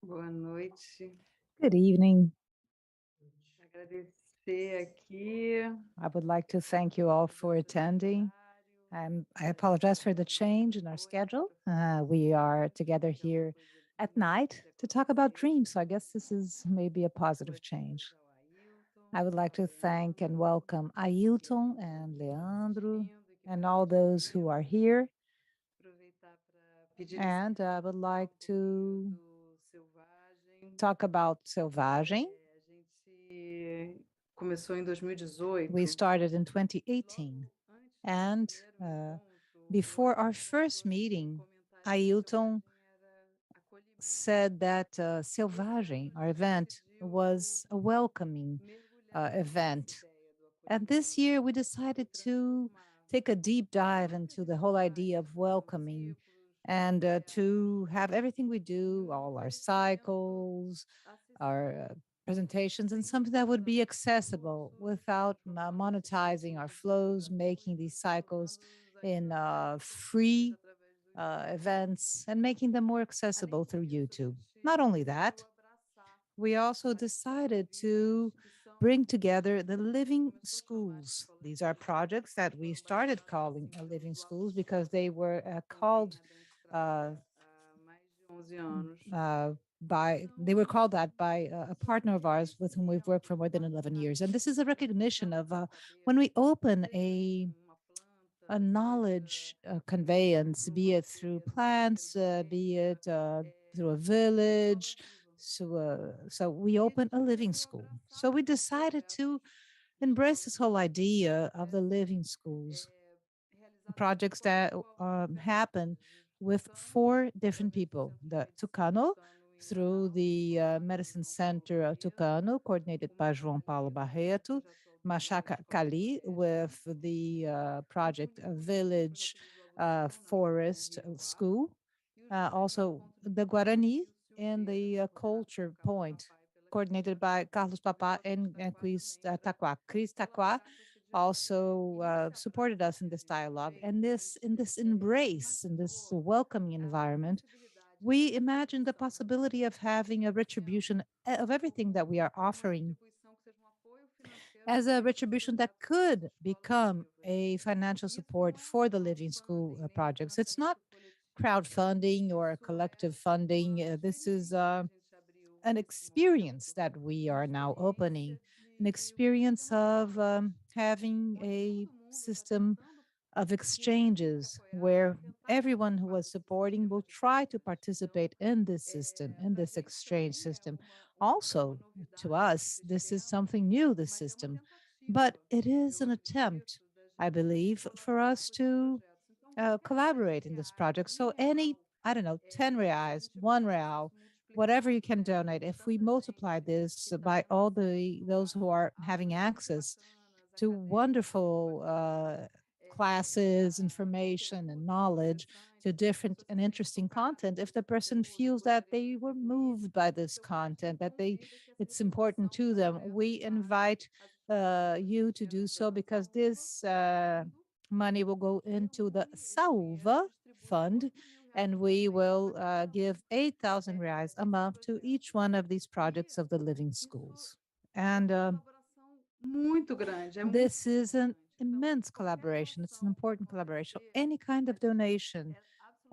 Boa noite. Good evening. Agradecer aqui I would like to thank you all for attending. I apologize for the change in our schedule. We are together here at night to talk about dreams. So I guess this is maybe a positive change. I would like to thank and welcome Ailton and Leandro and all those who are here. aproveitar para pedir And desculpas I would like pelo to período selvagem. talk about Selvagem. A gente começou em We 2018, started in 2018. logo antes do And primeiro uh, encontro, o before our Ailton falou first assim que o meeting, comentário do Ailton selvagem era acolhimento. said that E esse ano Selvagem, a our gente event, decidiu was a welcoming mergulhar nessa event. ideia do And this acolhimento year we e decided to transformar take a deep dive tudo que a into the gente whole idea faz, of os nossos welcoming ciclos, and to ensaiar have everything we em do, um all our oferecimento cycles, our acessível, presentations, and sem something that would cobrança be do accessible nosso without monetizing our transformação de flows, making colaborações, these mas cycles tornando in ainda mais acessíveis free através do YouTube. events and making them more Além accessible through disso, a YouTube. gente Not only decidiu that, abraçar we also as decided to iniciativas que são bring together the que a gente living começou a chamar de schools. escolas These are vigilantes, projects that mas we foram started batizadas calling assim living pelos schools nossos because they chefes, were com quem called a gente uh, trabalha há mais de 11 anos, que they were são called that by a partner of ours with whom we've worked for estabelecimentos more than 11 years. And this marcados is a por recognition of caminhos when we acadêmicos, open seja com uma a planta, knowledge seja conveyance, num be it through roteiro, num roteiro plants, da be aldeia, it through a village. escola viva. So we E a opened gente a living decidiu school. abraçar So we esses decided projetos to de embrace escolas this whole vigilantes que idea of the acontecem living schools, realizadas de projects that forma cooperativa. happen De with Tucano, 4 different através do people. Centro de The Medicina Tucano, Tucano em through Manaus, the coordenado por Medicine João Paulo Center Barreto, Tucano, coordinated o by João Paulo Machacali, com o Barreto, projeto Altheman, de Machaca Escola Cali, Floresta, with the e project com o Village projeto Visual Visão, na região Forest Rio Ar, School, e os livros also Encontro de the Culturas Guarani Rio and Silveira, the coordenado por Culture Carlos Point, Papai pela Cris coordinated by Taquá. Carlos O Papa Jovem de and Taquá Chris também era Taqua. Chris pela Taqua Macaca sediadora. also E nesse supported us in abraço que a this gente dialogue. And fez, a this in gente this embrace, in this imaginou welcoming a environment, possibilidade de we imagined the retribuição das possibility ações of que a gente having a está fazendo retribution of everything that we are como uma offering retribuição que seja um apoio financeiro as para a esses retribution that projetos dessas could escolas become vivas. a financial E isso não support é um for the living school crowdfunding, nem um projects. It's not financiamento coletivo. crowdfunding or Isso é collective funding. uma This is experiência que a gente abriu an nesse experience momento, that we uma are now opening, experiência an de um experience sistema de of trocas, having onde a todo mundo está system tentando of contribuir, exchanges apoiar e where tentar everyone who participar was desse supporting sistema will de try to trocas. Então, participate in this system, in para a this gente exchange também é system. uma Also, to novidade us, esse this is esquema, something new, this mas é uma system, but tentativa, it is eu an attempt, acredito, da I gente believe, for colaborar us com esses to projetos. Então, qualquer collaborate in this R$ 10, project. So any, R$ 1, I don't know, 10 se a reais, gente 1 real, faz isso whatever you multiplicado can donate, por if we tanta multiply gente this que está by tendo all the acesso those who are a having coisas muito access bacanas, to acadêmicas, muito wonderful bacanas, classes, a information, and conteúdos knowledge, to interessantes que as different pessoas se and sentem interesting content, tocadas if the com person conteúdo e feels that gostaria de they were retribuir, moved by o this Selvagem content, that convida que essa it's important retribuição to them, we comece lá invite as escolas. you to Ela do é so pela because Salva, this o fundo, money will e go into the esse dinheiro Salva distribui fund, R$ 8.000 and por we mês will para cada um give 8,000 reais a desses month to each projetos. one of these E projects of the living isso schools. é And uma colaboração muito grande, é muito this is an importante. Então, immense qualquer collaboration. It's an doação que important collaboration. acontecer, Any kind a of gente donation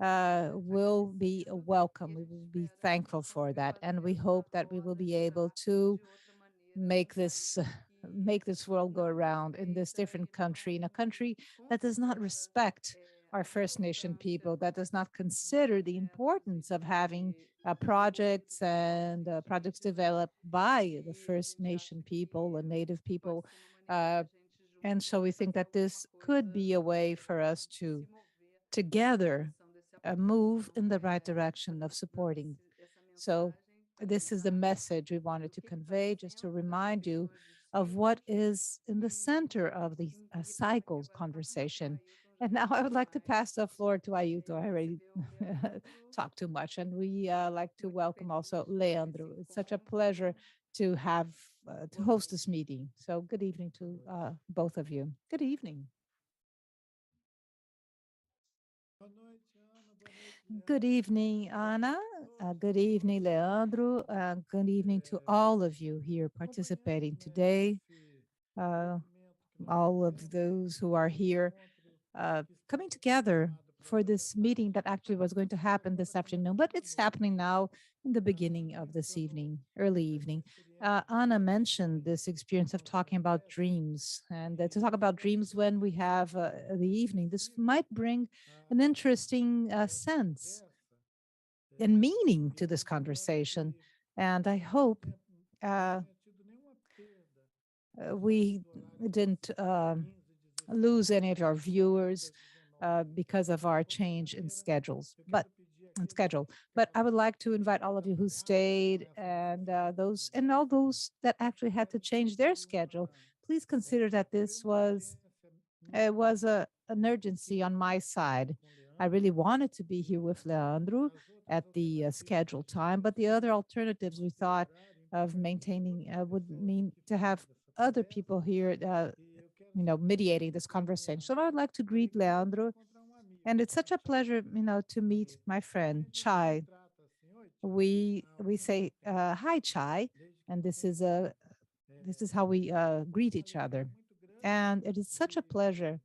é absolutamente will be agradecido e welcome. a We gente will be espera thankful for conseguir that, and fazer we essa hope that we will roda be able girar to de outra maneira num make this país que make this world go não around in this respeita different e country, in a não country that does not considera respect our a First Nation importância people, that does not de consider the projetos e importance of having de desenvolvimento projects de escolas and projects científicas developed by the e a First gente Nation acha people and que Native pode people. ser uma maneira Uh, da gente and so juntos we think fazer that alguma this could coisa be a way for us e se to mover na together direção desse apoio. move Então, in the right direction of dando supporting. essa So mensagem, this is the avisar message we wanted do to que está no convey, just to centro dessa remind you virada de of what ciclos is in the center e, of the peço que cycles agora passe mais para o conversation. Ailton, já And que now ele I would falou like to mais, pass the floor to Ailton. I already receber o Leandro. talked too much. And we like to Muito welcome also feliz de ter esse Leandro. It's such a pleasure encontro. to have to Boa host this noite. meeting. So good evening to both of you. Good evening. Good evening, Ana. Good evening, Leandro. Good evening to all of you here participating today. Uh, all of those who are here coming together for this meeting that actually was going to happen this afternoon, but it's happening now in the beginning of this evening, early evening. Anna mentioned this experience of talking about dreams, and to talk about dreams when we have the evening, this might bring an interesting sense and meaning to this conversation. And I hope uh, we didn't lose any of our viewers because of our change in schedules, but schedule. But I would like to invite all of you who stayed and those and all those that actually had to change their schedule. Please consider that this was it was an urgency on my side. I really wanted to be here with Leandro at the scheduled time, but the other alternatives we thought of maintaining would mean to have other people here, mediating this conversation. So I'd like to greet Leandro, and it's such a pleasure, to meet my friend Chai. We say hi, Chai, and this is how we greet each other, and it is such a pleasure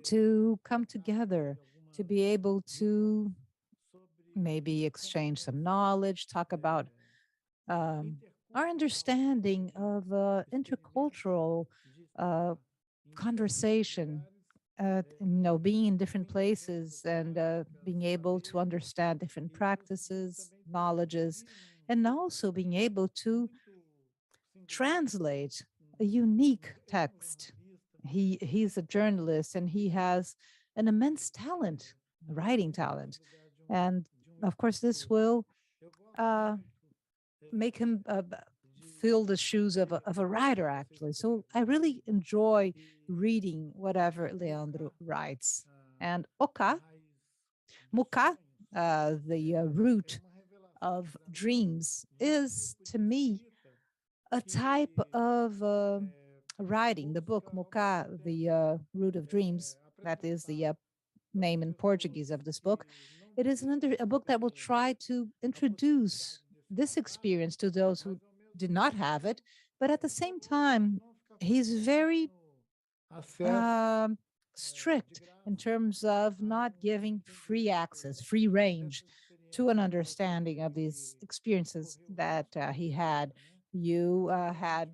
to come together, to be able to maybe exchange some knowledge, talk about um, our understanding of intercultural uh, conversation, being in different places and being able to understand different practices, knowledges, and also being able to translate a unique text. He's a journalist and he has an immense talent, writing talent, and of course this will uh, make him fill the shoes of a writer actually. So I really enjoy reading whatever Leandro writes. And Oka, Muka, the root of dreams, is to me a type of writing. The book Muka, the root of dreams, that is the name in Portuguese of this book. It is a book that will try to introduce this experience to those who did not have it, but at the same time, he's very um, strict in terms of not giving free access, free range to an understanding of these experiences that he had. You had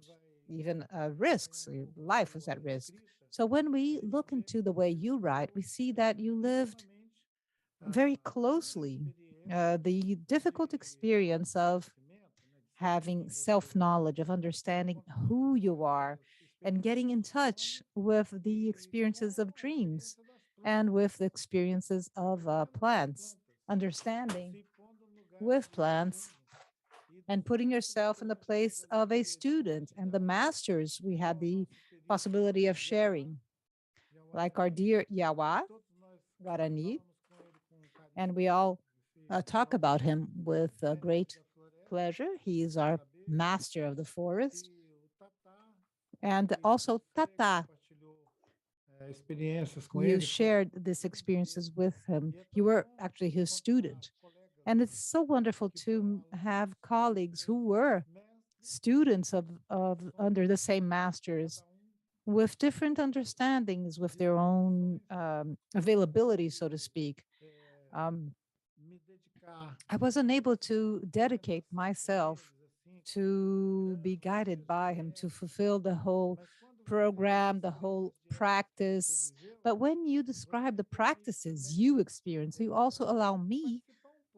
even risks, your life was at risk. So when we look into the way you write, we see that you lived very closely the difficult experience of having self knowledge, of understanding who you are, and getting in touch with the experiences of dreams and with the experiences of plants, understanding with plants and putting yourself in the place of a student and the masters we had the possibility of sharing, like our dear Yawa Guarani, and we all talk about him with great pleasure. He is our master of the forest. And also Tata, you shared these experiences with him. You were actually his student. And it's so wonderful to have colleagues who were students of under the same masters with different understandings, with their own availability, so to speak. Um, I was unable to dedicate myself to be guided by him to fulfill the whole program, the whole practice. But when you describe the practices you experience, you also allow me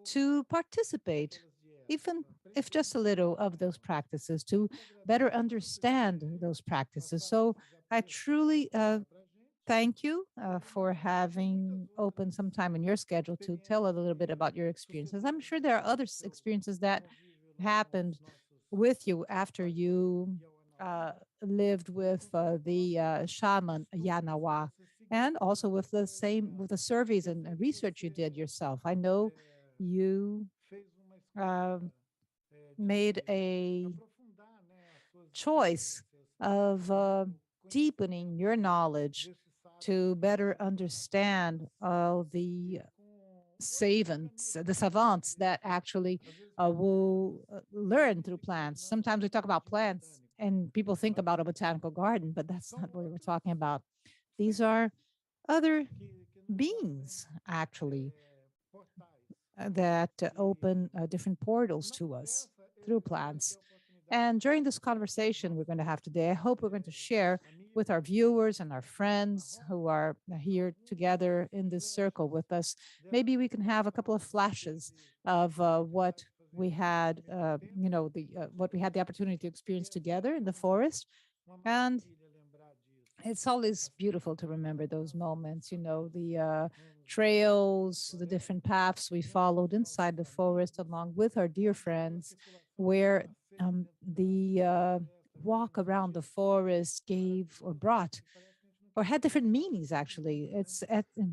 to participate, even if just a little of those practices, to better understand those practices. So I truly thank you for having opened some time in your schedule to tell a little bit about your experiences. I'm sure there are other experiences that happened with you after you lived with the shaman Yanawa, and also with the surveys and research you did yourself. I know you um, made a choice of deepening your knowledge to better understand all the savants, the savants that actually will learn through plants. Sometimes we talk about plants and people think about a botanical garden, but that's not what we're talking about. These are other beings, actually, that open different portals to us through plants. And during this conversation we're going to have today, I hope we're going to share with our viewers and our friends who are here together in this circle with us. Maybe we can have a couple of flashes of what we had, what we had the opportunity to experience together in the forest. And it's always beautiful to remember those moments, the trails, the different paths we followed inside the forest along with our dear friends, where the walk around the forest gave or brought or had different meanings. Actually,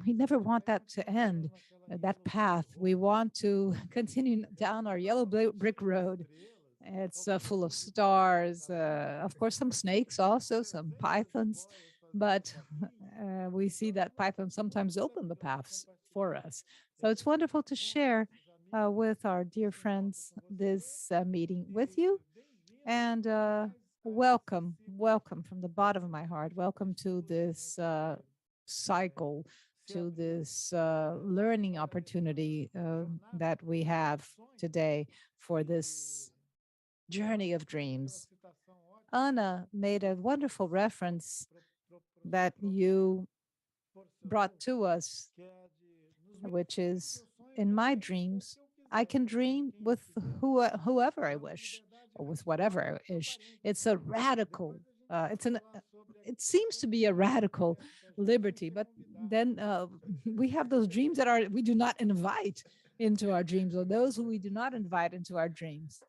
we never want that to end, that path. We want to continue down our yellow brick road. It's full of stars, of course, some snakes, also some pythons, but we see that pythons sometimes open the paths for us. So it's wonderful to share with our dear friends this meeting with you. And welcome from the bottom of my heart. Welcome to this cycle, to this learning opportunity that we have today for this journey of dreams. Anna made a wonderful reference that you brought to us, which is in my dreams, I can dream with whoever I wish or with whatever I wish. It's a radical, it seems to be a radical liberty, but then we have those dreams that we do not invite into our dreams, or those who we do not invite into our dreams.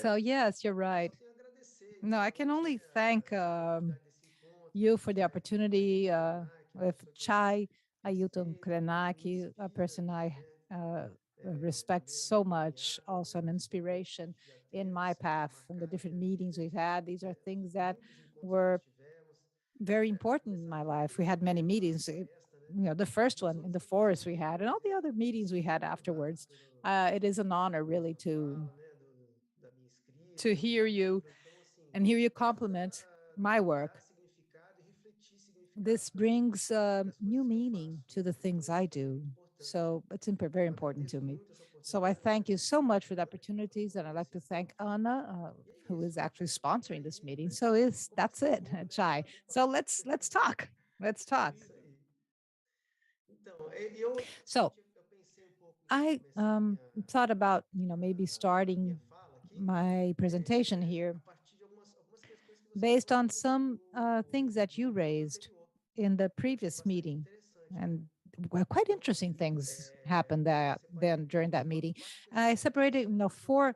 So yes, you're right. No, I can only thank you for the opportunity with Chai, Ailton Krenak, a person I respect so much, also an inspiration in my path and the different meetings we've had. These are things that were very important in my life. We had many meetings, the first one in the forest we had, and all the other meetings we had afterwards. It is an honor really to hear you and hear you compliment my work. This brings new meaning to the things I do. So it's very important to me. So I thank you so much for the opportunities, and I'd like to thank Anna, who is actually sponsoring this meeting. So that's it, Chai. So let's talk. Let's talk. So I thought about maybe starting my presentation here based on some things that you raised in the previous meeting. And quite interesting things happened then during that meeting. I separated, four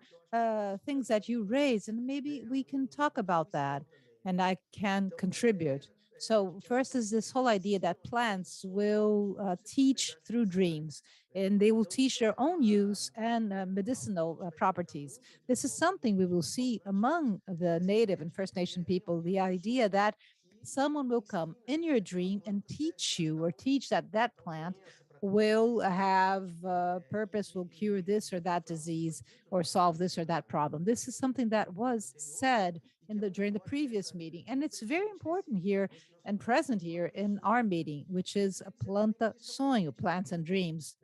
things that you raised, and maybe we can talk about that, and I can contribute. So first is this whole idea that plants will teach through dreams, and they will teach their own use and medicinal properties. This is something we will see among the Native and First Nation people, the idea that someone will come in your dream and teach you or teach that that plant will have purpose, will cure this or that disease or solve this or that problem. This is something that was said during the previous meeting, and it's very important here and present here in our meeting, which is a planta sonho, plants and dreams.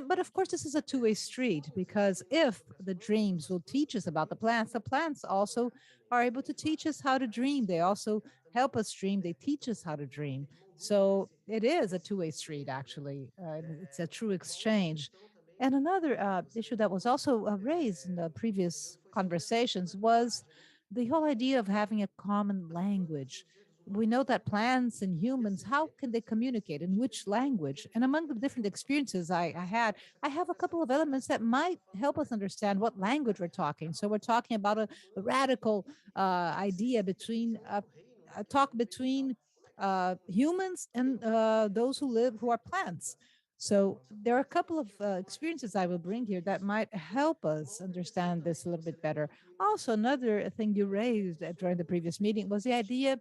But of course, this is a two-way street, because if the dreams will teach us about the plants also are able to teach us how to dream. They also help us dream. They teach us how to dream. So it is a two-way street, actually. It's a true exchange. And another issue that was also raised in the previous conversations was the whole idea of having a common language. We know that plants and humans, how can they communicate, in which language? And among the different experiences I had, I have a couple of elements that might help us understand what language we're talking. So we're talking about a radical idea between a talk between humans and those who are plants. So there are a couple of experiences I will bring here that might help us understand this a little bit better. Also, another thing you raised during the previous meeting was the idea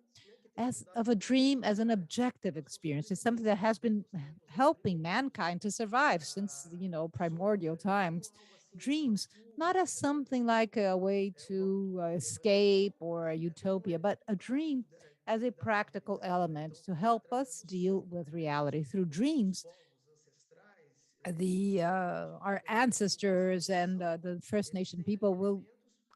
as of a dream as an objective experience. It's something that has been helping mankind to survive since, primordial times. Dreams, not as something like a way to escape or a utopia, but a dream as a practical element to help us deal with reality. Through dreams, the our ancestors and the First Nation people will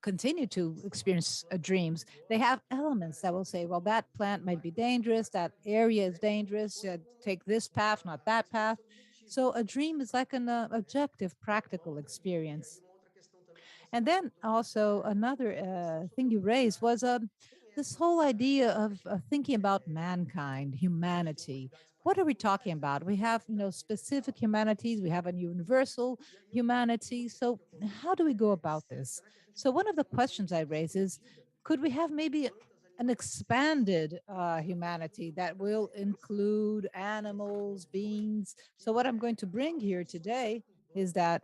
continue to experience dreams. They have elements that will say, well, that plant might be dangerous, that area is dangerous, take this path, not that path. So a dream is like an objective, practical experience. And then also another thing you raised was this whole idea of thinking about mankind, humanity. What are we talking about? We have, specific humanities. We have a universal humanity. So how do we go about this? So one of the questions I raise is, could we have maybe an expanded humanity that will include animals, beings? So what I'm going to bring here today is that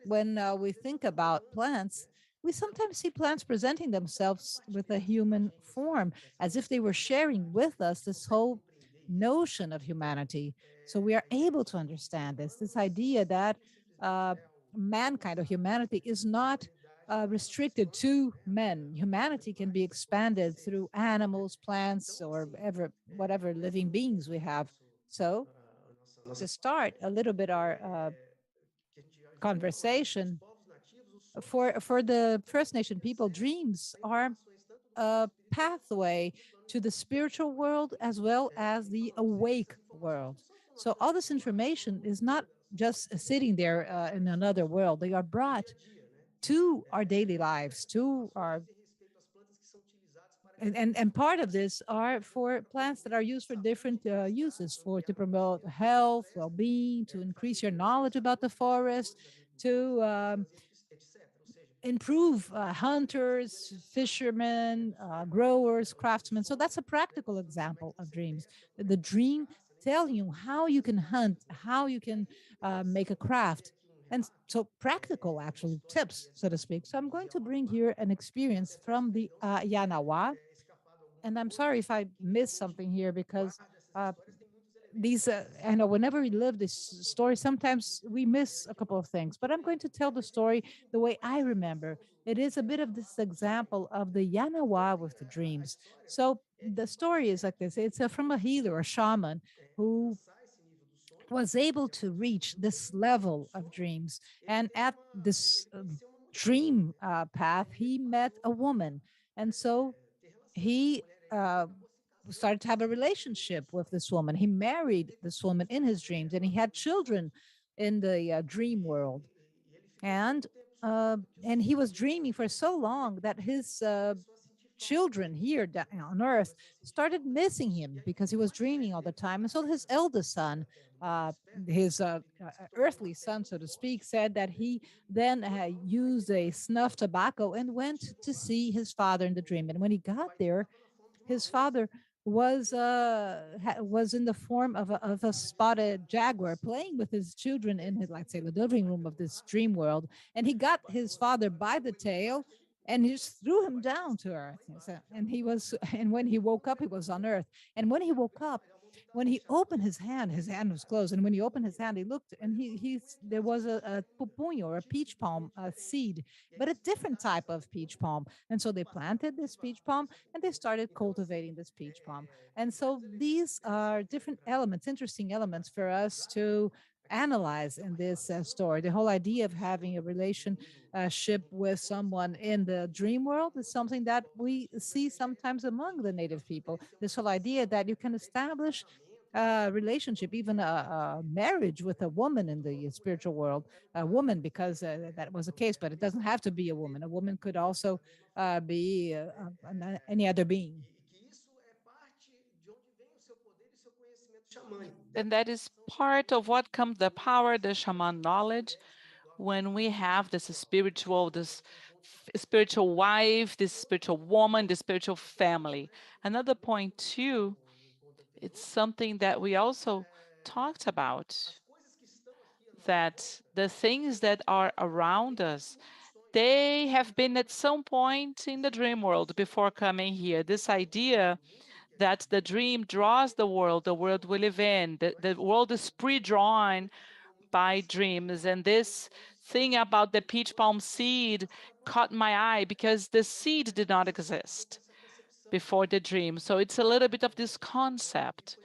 when we think about plants, we sometimes see plants presenting themselves with a human form as if they were sharing with us this whole notion of humanity. So we are able to understand this idea that uh, mankind or humanity is not restricted to men. Humanity can be expanded through animals, plants, or whatever living beings we have. So to start a little bit our conversation, for the First Nation people, dreams are a pathway to the spiritual world as well as the awake world. So all this information is not just sitting there in another world. They are brought to our daily lives, to our and part of this are for plants that are used for different uses, for to promote health, well-being, to increase your knowledge about the forest, to improve hunters, fishermen, growers, craftsmen. So that's a practical example of dreams. The dream telling you how you can hunt, how you can make a craft. And so practical actually tips, so to speak. So I'm going to bring here an experience from the Yanawa. And I'm sorry if I missed something here because uh, these I know whenever we live this story, sometimes we miss a couple of things, but I'm going to tell the story the way I remember. It is a bit of this example of the Yanawa with the dreams. So the story is like this. It's from a healer, a shaman, who was able to reach this level of dreams. And at this dream path, he met a woman. And so he started to have a relationship with this woman. He married this woman in his dreams, and he had children in the dream world. And and he was dreaming for so long that his children here on Earth started missing him because he was dreaming all the time. And so his eldest son, uh, his earthly son, so to speak, said that he then used a snuff tobacco and went to see his father in the dream. And when he got there, his father was in the form of a spotted jaguar playing with his children in his, let's say, the living room of this dream world. And he got his father by the tail and he just threw him down to earth. And he was, and when he woke up, he was on earth. And when he woke up, when he opened his hand was closed. And when he opened his hand, he looked, and there was a pupunho or a peach palm seed, but a different type of peach palm. And so they planted this peach palm and they started cultivating this peach palm. And so these are different elements, interesting elements for us to analyze in this story. The whole idea of having a relationship with someone in the dream world is something that we see sometimes among the native people. This whole idea that you can establish a relationship, even a marriage with a woman in the spiritual world, a woman, because that was the case, but it doesn't have to be a woman. A woman could also be any other being. And that is part of what comes the power, the shaman knowledge, when we have this spiritual, spiritual wife, this spiritual woman, this spiritual family. Another point too, it's something that we also talked about, that the things that are around us, they have been at some point in the dream world before coming here. This idea that the dream draws the world we live in. The world is pre-drawn by dreams. And this thing about the peach palm seed caught my eye because the seed did not exist before the dream. So it's a little bit of this concept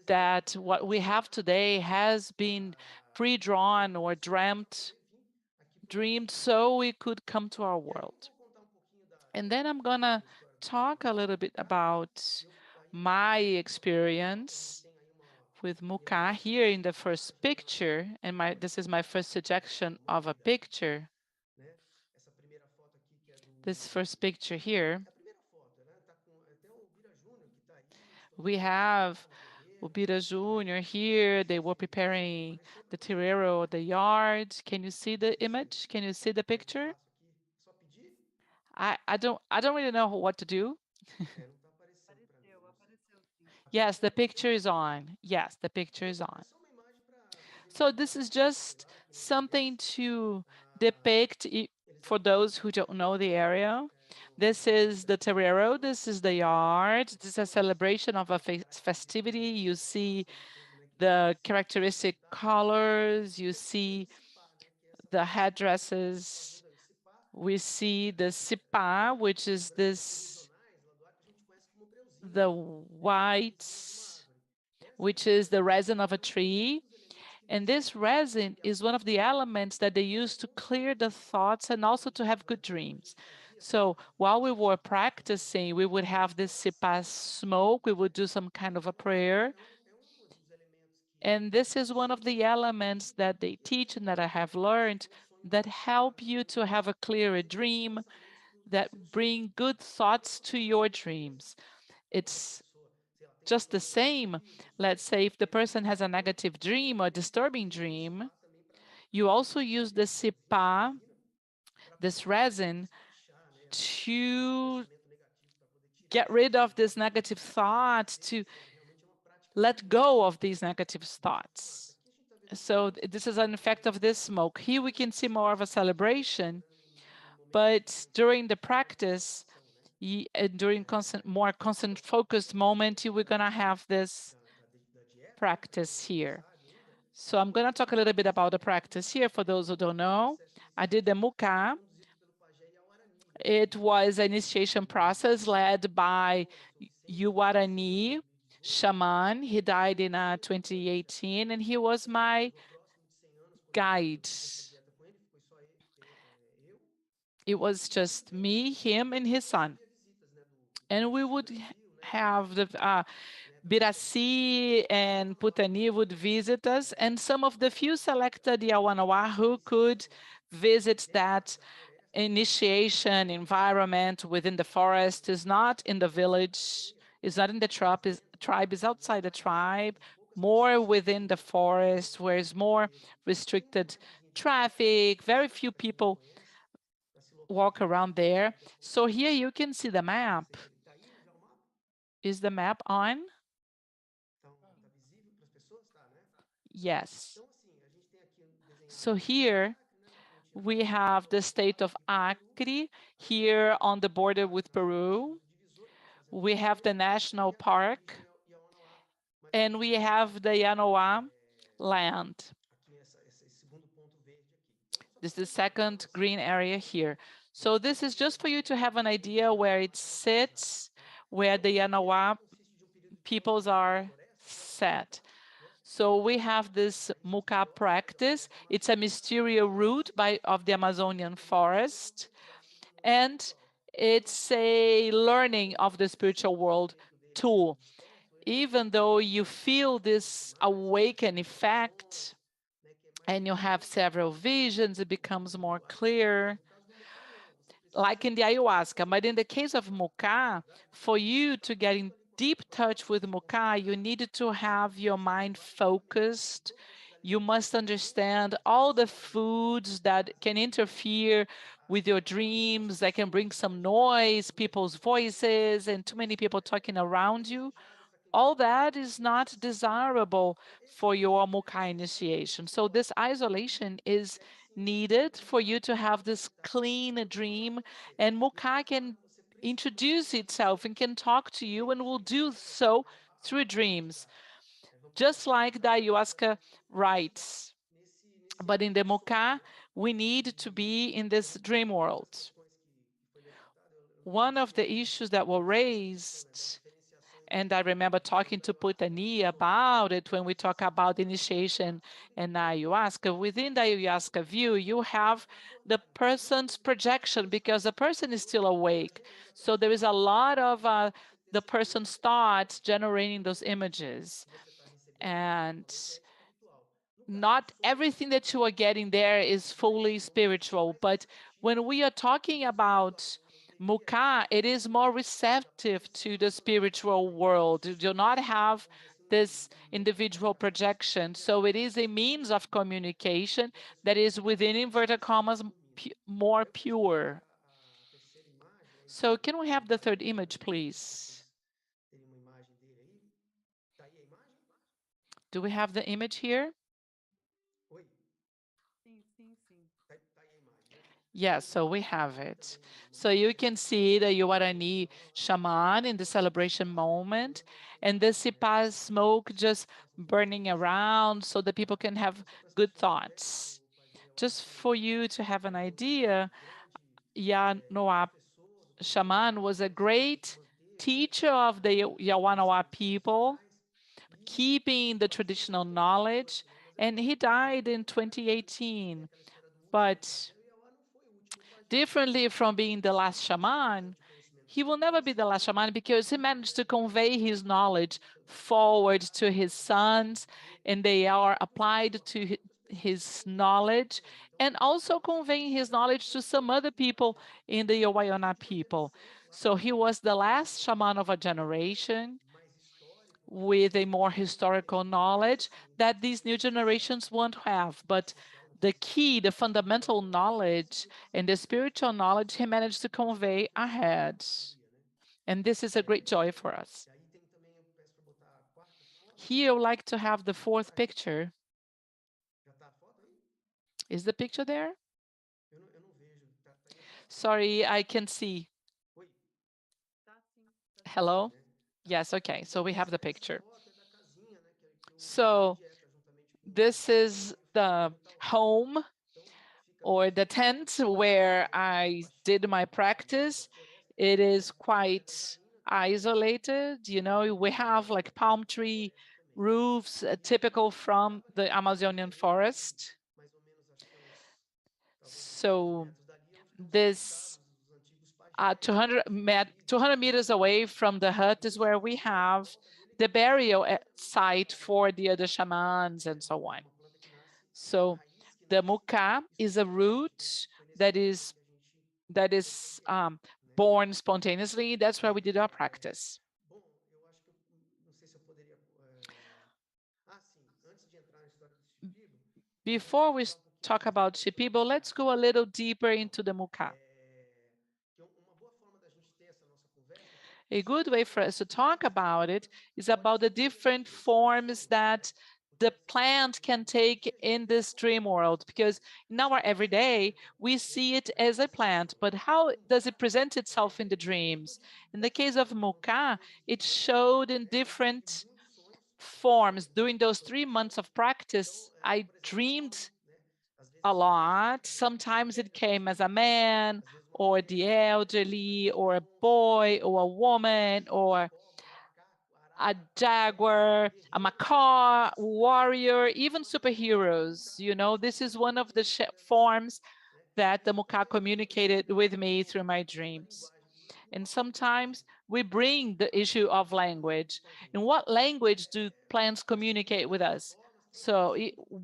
that what we have today has been pre-drawn or dreamed so we could come to our world. And then I'm gonna talk a little bit about my experience with Muka here in the first picture, and this is my first suggestion of a picture. This first picture here, we have Ubira Jr. here. They were preparing the terreiro, the yard. Can you see the image? Can you see the picture? I don't really know what to do. Yes, the picture is on. Yes, the picture is on. So this is just something to depict for those who don't know the area. This is the terreiro, this is the yard. This is a celebration of a festivity. You see the characteristic colors, you see the headdresses. We see the cipá, which is the white, which is the resin of a tree. And this resin is one of the elements that they use to clear the thoughts and also to have good dreams. So while we were practicing, we would have this cipá smoke, we would do some kind of a prayer. And this is one of the elements that they teach and that I have learned that help you to have a clearer dream, that bring good thoughts to your dreams. It's just the same. Let's say if the person has a negative dream or disturbing dream, you also use the cipá, this resin, to get rid of this negative thought, to let go of these negative thoughts. So this is an effect of this smoke. Here we can see more of a celebration, but during the practice, during more constant focused moment, we're gonna have this practice here. So I'm gonna talk a little bit about the practice here for those who don't know. I did the muka. It was an initiation process led by Guarani shaman. He died in 2018, and he was my guide. It was just me, him, and his son. And we would have the Biraci and Putani would visit us, and some of the few selected Yawanawa who could visit that initiation environment within the forest, is not in the village, is not in the tribe, is outside the tribe, more within the forest, where is more restricted traffic, very few people walk around there. So here you can see the map. Is the map on? Yes. So here we have the state of Acre, here on the border with Peru. We have the national park, and we have the Yanoa land. This is the second green area here. So this is just for you to have an idea where it sits, where the Yanoa peoples are set. So we have this muka practice. It's a mysterious root of the Amazonian forest. And it's a learning of the spiritual world tool. Even though you feel this awaken effect and you have several visions, it becomes more clear, like in the ayahuasca. But in the case of muka, for you to get in deep touch with muka, you need to have your mind focused. You must understand all the foods that can interfere with your dreams, that can bring some noise, people's voices, and too many people talking around you. All that is not desirable for your muka initiation. So this isolation is needed for you to have this clean dream, and muka introduce itself and can talk to you, and will do so through dreams, just like the ayahuasca writes. But in the Muká, we need to be in this dream world. One of the issues that were raised, and I remember talking to Putani about it when we talk about initiation and ayahuasca. Within the ayahuasca view, you have the person's projection because the person is still awake. So there is a lot of the person's thoughts generating those images. And not everything that you are getting there is fully spiritual, but when we are talking about Muká, it is more receptive to the spiritual world. You do not have this individual projection. So it is a means of communication that is, within inverted commas, more pure. So can we have the third image, please? Do we have the image here? Yes, so we have it. So you can see the Yuarani shaman in the celebration moment, and the Sipaz smoke just burning around so that people can have good thoughts. Just for you to have an idea, Yanoa shaman was a great teacher of the Yawanawa people, keeping the traditional knowledge, and he died in 2018. But differently from being the last shaman, he will never be the last shaman because he managed to convey his knowledge forward to his sons, and they are applied to his knowledge, and also conveying his knowledge to some other people in the Yawayona people. So he was the last shaman of a generation with a more historical knowledge that these new generations won't have. But the key, the fundamental knowledge and the spiritual knowledge he managed to convey ahead. And this is a great joy for us. Here, I would like to have the fourth picture. Is the picture there? Sorry, I can see. Hello? Yes, okay, so we have the picture. So this is the home or the tent where I did my practice. It is quite isolated. You know, we have like palm tree roofs, typical from the Amazonian forest. So this 200 meters away from the hut is where we have the burial site for the other shamans and so on. So the muka is a root that is born spontaneously. That's where we did our practice. Before we talk about Shipibo, let's go a little deeper into the muka. A good way for us to talk about it is about the different forms that the plant can take in this dream world, because in our everyday, we see it as a plant, but how does it present itself in the dreams? In the case of Muka, it showed in different forms. During those 3 months of practice, I dreamed a lot. Sometimes it came as a man, or the elderly, or a boy, or a woman, or a jaguar, a macaw, warrior, even superheroes. You know, this is one of the forms that the Muka communicated with me through my dreams. And sometimes we bring the issue of language. In what language do plants communicate with us? So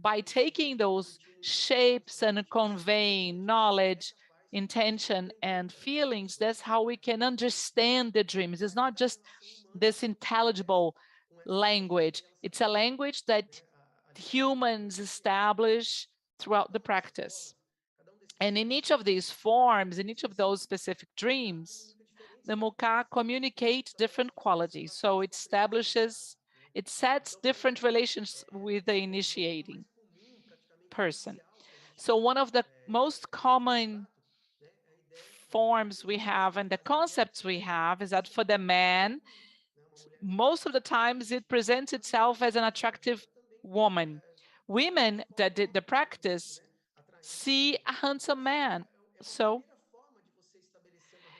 by taking those shapes and conveying knowledge, intention, and feelings, that's how we can understand the dreams. It's not just this intelligible language. It's a language that humans establish throughout the practice. And in each of these forms, in each of those specific dreams, the Muka communicates different qualities. So it establishes, it sets different relations with the initiating person. So one of the most common forms we have and the concepts we have is that for the man, most of the times it presents itself as an attractive woman. Women that did the practice see a handsome man. So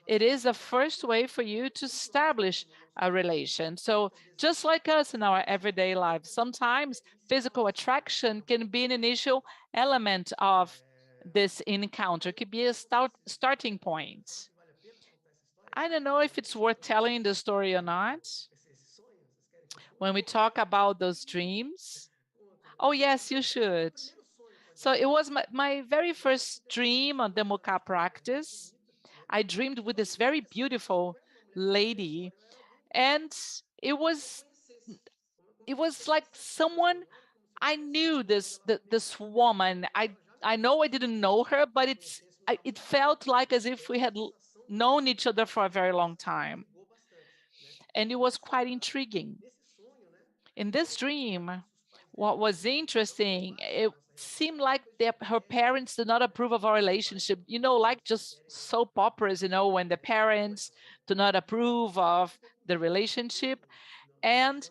it is a first way for you to establish a relation. So just like us in our everyday lives, sometimes physical attraction can be an initial element of this encounter, could be a starting point. I don't know if it's worth telling the story or not. When we talk about those dreams, oh yes, you should. So it was my very first dream on the Muka practice. I dreamed with this very beautiful lady, and it was it was like someone I knew this woman. I know I didn't know her, but it felt like as if we had known each other for a very long time, and it was quite intriguing. In this dream, what was interesting, it seemed like her parents did not approve of our relationship. You know, like just soap operas, you know, when the parents do not approve of the relationship. And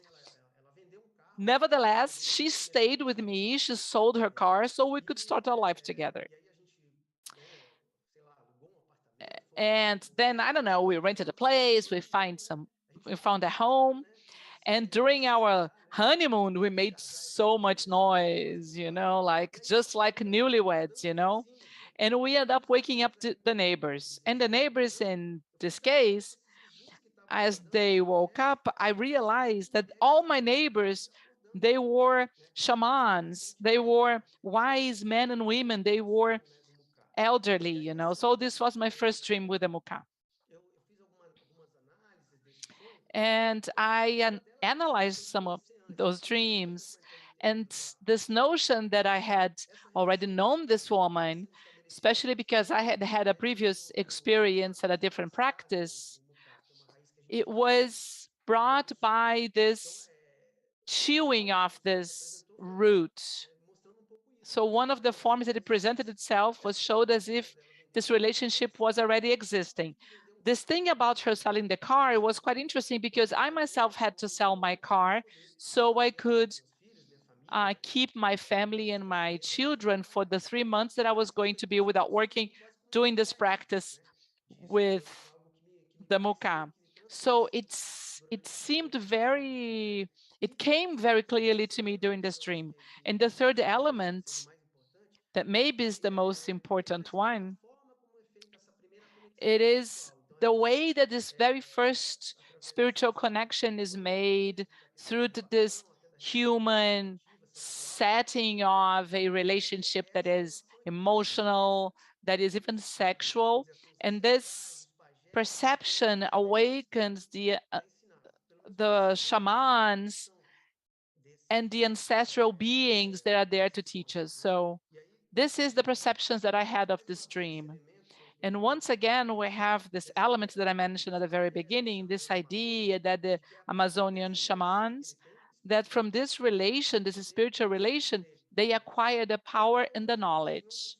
nevertheless, she stayed with me. She sold her car so we could start our life together. And then, I don't know, we rented a place, we found a home. And during our honeymoon, we made so much noise, you know, like just like newlyweds, you know. And we ended up waking up to the neighbors. And the neighbors in this case, as they woke up, I realized that all my neighbors, they were shamans, they were wise men and women, they were elderly, you know. So this was my first dream with the Muka. And I analyzed some of those dreams. And this notion that I had already known this woman, especially because I had had a previous experience at a different practice, it was brought by this chewing of this root. So one of the forms that it presented itself was showed as if this relationship was already existing. This thing about her selling the car was quite interesting because I myself had to sell my car so I could keep my family and my children for the 3 months that I was going to be without working, doing this practice with the Muka. So it seemed very, it came very clearly to me during this dream. And the third element that maybe is the most important one, it is the way that this very first spiritual connection is made through this human setting of a relationship that is emotional, that is even sexual. And this perception awakens the shamans and the ancestral beings that are there to teach us. So this is the perceptions that I had of this dream. And once again, we have this element that I mentioned at the very beginning, this idea that the Amazonian shamans, that from this relation, this spiritual relation, they acquire the power and the knowledge.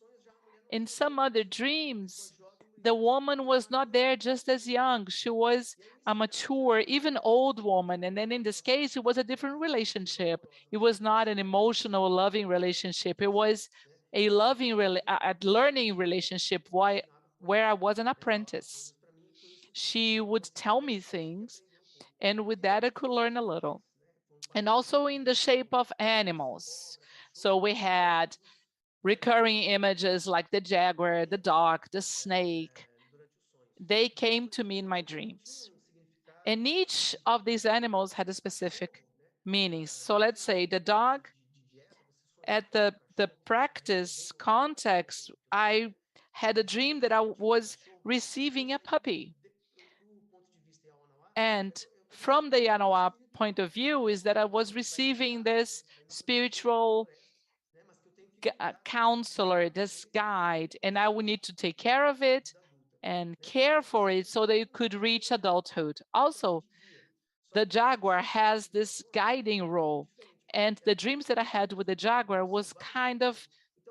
In some other dreams, the woman was not there just as young. She was a mature, even old woman. And then in this case, it was a different relationship. It was not an emotional, loving relationship. It was a learning relationship where I was an apprentice. She would tell me things, and with that, I could learn a little. And also in the shape of animals. So we had recurring images like the jaguar, the dog, the snake. They came to me in my dreams. And each of these animals had a specific meaning. So let's say the dog, at the practice context, I had a dream that I was receiving a puppy. And from the Yanoa point of view is that I was receiving this spiritual counselor, this guide, and I would need to take care of it and care for it so that it could reach adulthood. Also, the jaguar has this guiding role, and the dreams that I had with the jaguar was kind of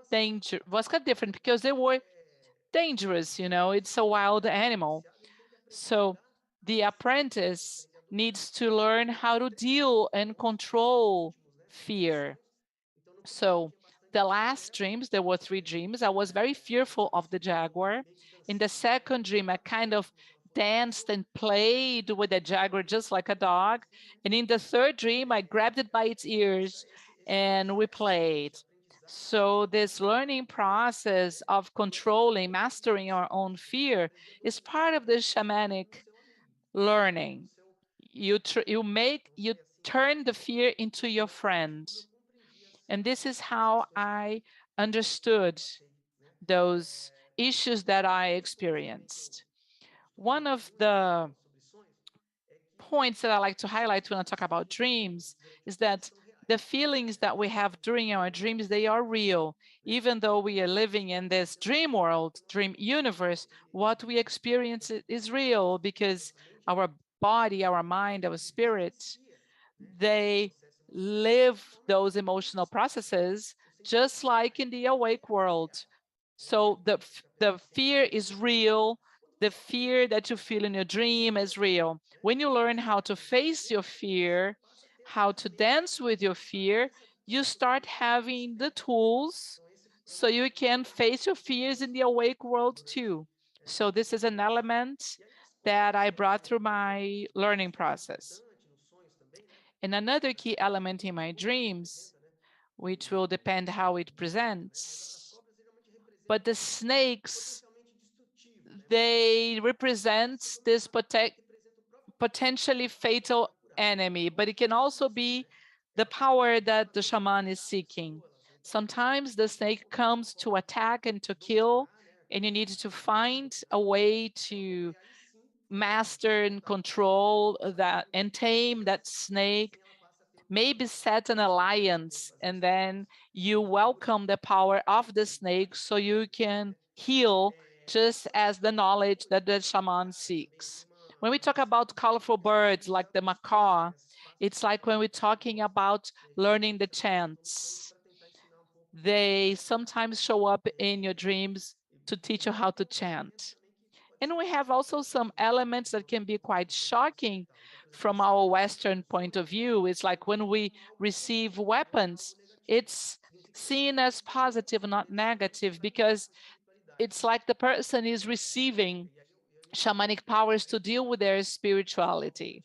different because they were dangerous, you know, it's a wild animal. So the apprentice needs to learn how to deal and control fear. So the last dreams, there were 3 dreams. I was very fearful of the jaguar. In the second dream, I kind of danced and played with the jaguar just like a dog. And in the third dream, I grabbed it by its ears and we played. So this learning process of controlling, mastering our own fear is part of the shamanic learning. You turn the fear into your friend. And this is how I understood those issues that I experienced. One of the points that I like to highlight when I talk about dreams is that the feelings that we have during our dreams, they are real. Even though we are living in this dream world, dream universe, what we experience is real because our body, our mind, our spirit, they live those emotional processes just like in the awake world. So the fear is real. The fear that you feel in your dream is real. When you learn how to face your fear, how to dance with your fear, you start having the tools so you can face your fears in the awake world too. So this is an element that I brought through my learning process. And another key element in my dreams, which will depend how it presents, but the snakes, they represent this potentially fatal enemy, but it can also be the power that the shaman is seeking. Sometimes the snake comes to attack and to kill, and you need to find a way to master and control that and tame that snake, maybe set an alliance, and then you welcome the power of the snake so you can heal just as the knowledge that the shaman seeks. When we talk about colorful birds like the macaw, it's like when we're talking about learning the chants. They sometimes show up in your dreams to teach you how to chant. And we have also some elements that can be quite shocking from our Western point of view. It's like when we receive weapons, it's seen as positive, not negative, because it's like the person is receiving shamanic powers to deal with their spirituality.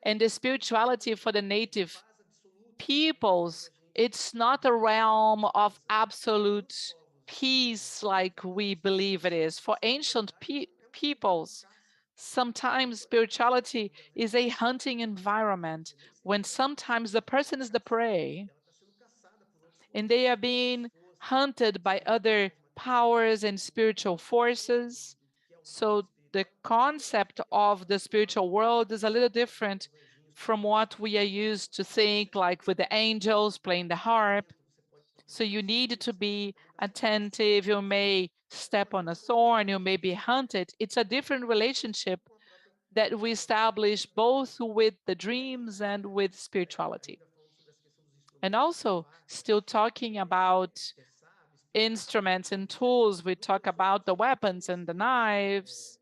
And the spirituality for the native peoples, it's not a realm of absolute peace like we believe it is. For ancient peoples, sometimes spirituality is a hunting environment when sometimes the person is the prey and they are being hunted by other powers and spiritual forces. So the concept of the spiritual world is a little different from what we are used to think, like with the angels playing the harp. So you need to be attentive. You may step on a thorn, you may be hunted. It's a different relationship that we establish both with the dreams and with spirituality. And also, still talking about instruments and tools, we talk about the weapons and the knives.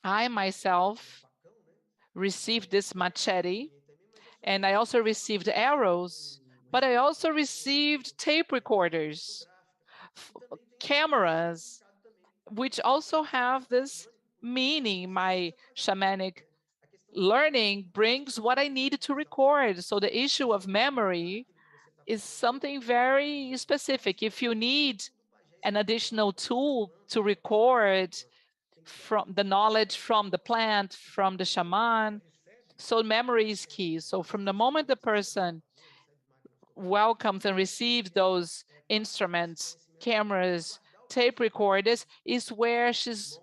I myself received this machete, and I also received arrows, but I also received tape recorders, cameras, which also have this meaning. My shamanic learning brings what I need to record. So the issue of memory is something very specific. If you need an additional tool to record from the knowledge from the plant, from the shaman, so memory is key. So from the moment the person welcomes and receives those instruments, cameras, tape recorders, is where she's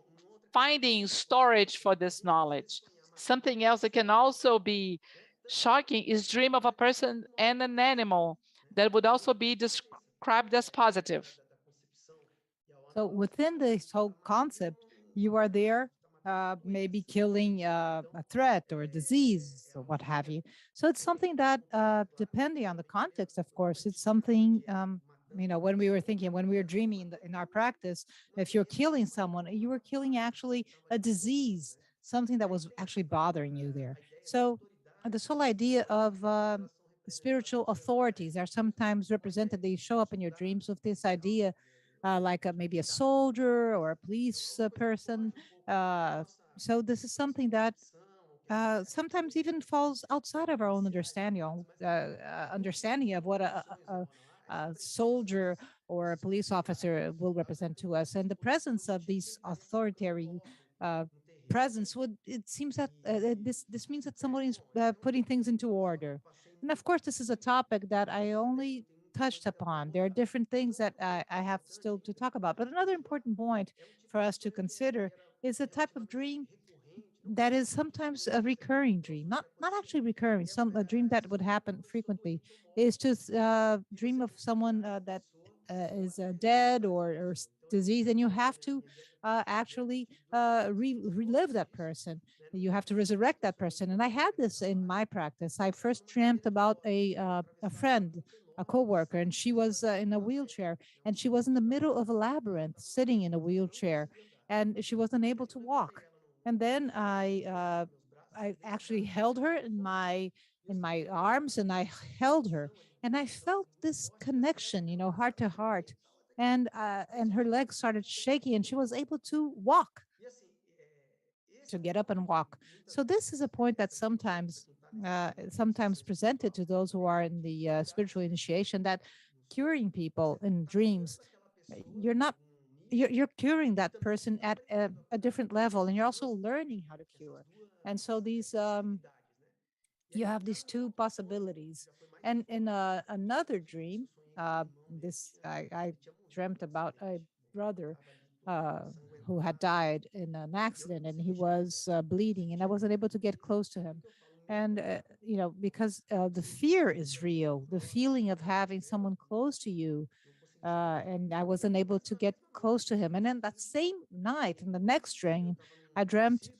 finding storage for this knowledge. Something else that can also be shocking is dream of a person and an animal that would also be described as positive. So within this whole concept, you are there, maybe killing a threat or a disease or what have you. So it's something that, depending on the context, of course, it's something when we were thinking, when we were dreaming in our practice, if you're killing someone, you were killing actually a disease, something that was actually bothering you there. So this whole idea of spiritual authorities are sometimes represented. They show up in your dreams with this idea, like maybe a soldier or a police person. Uh, so this is something that sometimes even falls outside of our own understanding of what a soldier or a police officer will represent to us. And the presence of these authoritarian uh, presence would, it seems that this means that someone is putting things into order. And of course, this is a topic that I only touched upon. There are different things that I have still to talk about. But another important point for us to consider is the type of dream that is sometimes a recurring dream, not actually recurring, some a dream that would happen frequently, is to dream of someone that is dead or diseased, and you have to actually relive that person. You have to resurrect that person. And I had this in my practice. I first dreamt about a friend, a coworker, and she was in a wheelchair, and she was in the middle of a labyrinth, sitting in a wheelchair, and she wasn't able to walk. And then I actually held her in my arms, and I held her, and I felt this connection, heart to heart, and her legs started shaking, and she was able to walk, to get up and walk. So this is a point that sometimes presented to those who are in the spiritual initiation, that curing people in dreams, you're not you're curing that person at a different level, and you're also learning how to cure. And so these you have these two possibilities. And in another dream, this I dreamt about a brother uh, who had died in an accident, and he was bleeding, and I wasn't able to get close to him. And because the fear is real, the feeling of having someone close to you, and I wasn't able to get close to him. And then that same night, in the next dream, I dreamt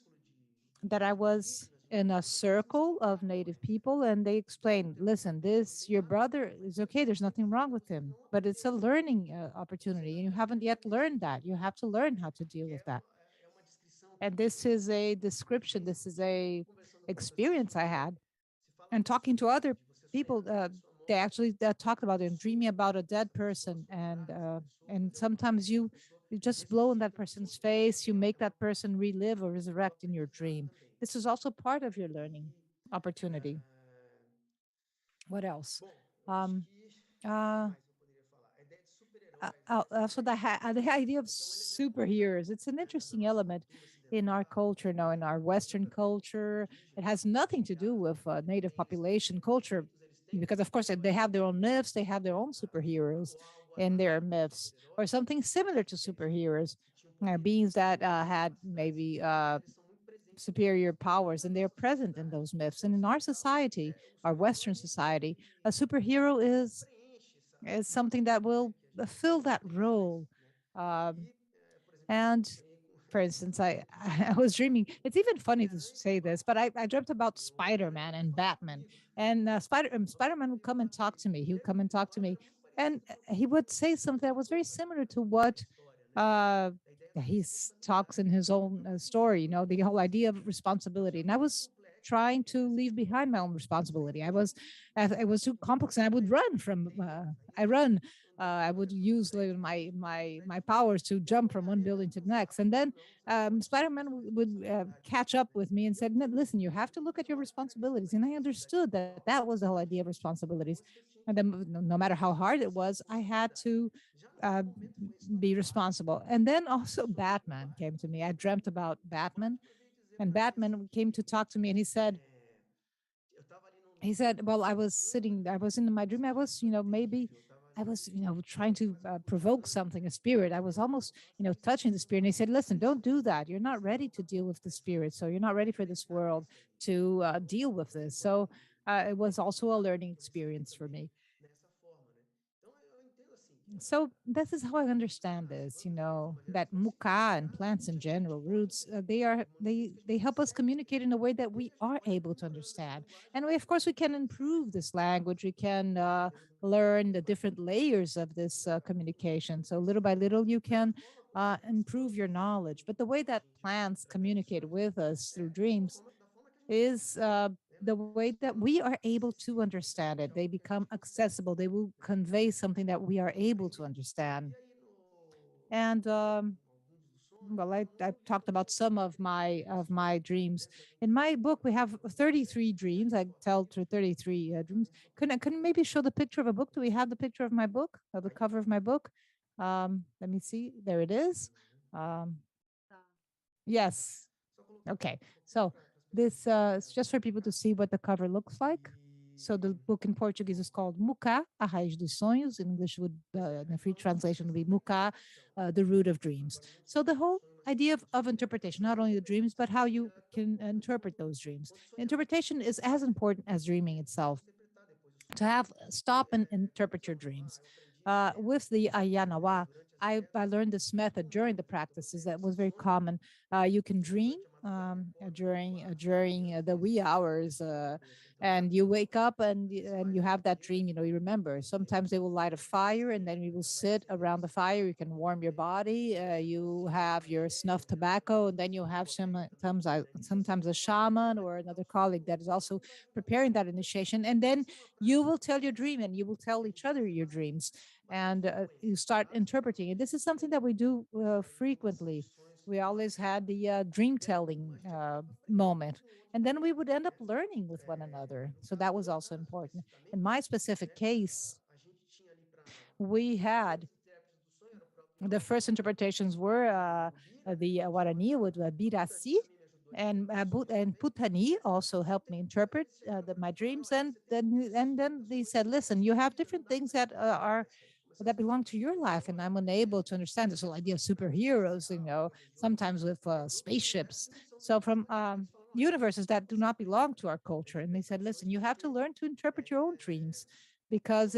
that I was in a circle of native people, and they explained, listen, this, your brother is okay. There's nothing wrong with him, but it's a learning opportunity. And you haven't yet learned that. You have to learn how to deal with that. And this is a description. This is a experience I had, and talking to other people, they actually talked about it and dreaming about a dead person, and sometimes you just blow in that person's face, you make that person relive or resurrect in your dream. This is also part of your learning opportunity. What else? um uh so the idea of superheroes, it's an interesting element in our culture now, in our Western culture. It has nothing to do with native population culture, because of course they have their own myths, they have their own superheroes in their myths, or something similar to superheroes, beings that had maybe superior powers, and they're present in those myths. And in our society, our Western society, a superhero is something that will fill that role. Um, and for instance, I was dreaming. It's even funny to say this, but I dreamt about Spider-Man and Batman, and Spider-Man would come and talk to me. He would come and talk to me, and he would say something that was very similar to what uh, he talks in his own story. The whole idea of responsibility, and I was trying to leave behind my own responsibility. It was too complex, and I would run from. I run I would use like, my powers to jump from one building to the next, and then Spider-Man would catch up with me and said, "No, listen, you have to look at your responsibilities." And I understood that that was the whole idea of responsibilities, and then no matter how hard it was, I had to uh, be responsible. And then also Batman came to me. I dreamt about Batman, and Batman came to talk to me, and he said, well, I was in my dream, I was, maybe I was, trying to provoke something, a spirit. I was almost, touching the spirit. And he said, listen, don't do that. You're not ready to deal with the spirit. So you're not ready for this world to deal with this. So it was also a learning experience for me. So this is how I understand this, that muka and plants in general, roots, they help us communicate in a way that we are able to understand. And we, of course, we can improve this language. We can learn the different layers of this communication. So little by little, you can improve your knowledge. But the way that plants communicate with us through dreams is the way that we are able to understand it. They become accessible. They will convey something that we are able to understand. And well, I talked about some of my dreams. In my book, we have 33 dreams. I tell through 33 dreams. Can maybe show the picture of a book? Do we have the picture of my book, of the cover of my book? Let me see. There it is. Um, yes. Okay. So this is just for people to see what the cover looks like. So the book in Portuguese is called Muka, A Raiz dos Sonhos. In English, would the free translation would be Muka, the root of dreams. So the whole idea of interpretation, not only the dreams, but how you can interpret those dreams. Interpretation is as important as dreaming itself. To have stop and interpret your dreams. With the Ayanawa, I learned this method during the practices that was very common. You can dream during the wee hours, and you wake up and you have that dream. You remember. Sometimes they will light a fire, and then you will sit around the fire. You can warm your body. You have your snuff tobacco, and then you have sometimes a shaman or another colleague that is also preparing that initiation, and then you will tell your dream and you will tell each other your dreams, and you start interpreting it. This is something that we do frequently. We always had the dream telling moment, and then we would end up learning with one another. So that was also important. In my specific case, we had the first interpretations were the Guarani with Birassi, and Putani also helped me interpret my dreams. And then they said, listen, you have different things that belong to your life, and I'm unable to understand this whole idea of superheroes. Sometimes with spaceships. So from universes that do not belong to our culture, and they said, listen, you have to learn to interpret your own dreams because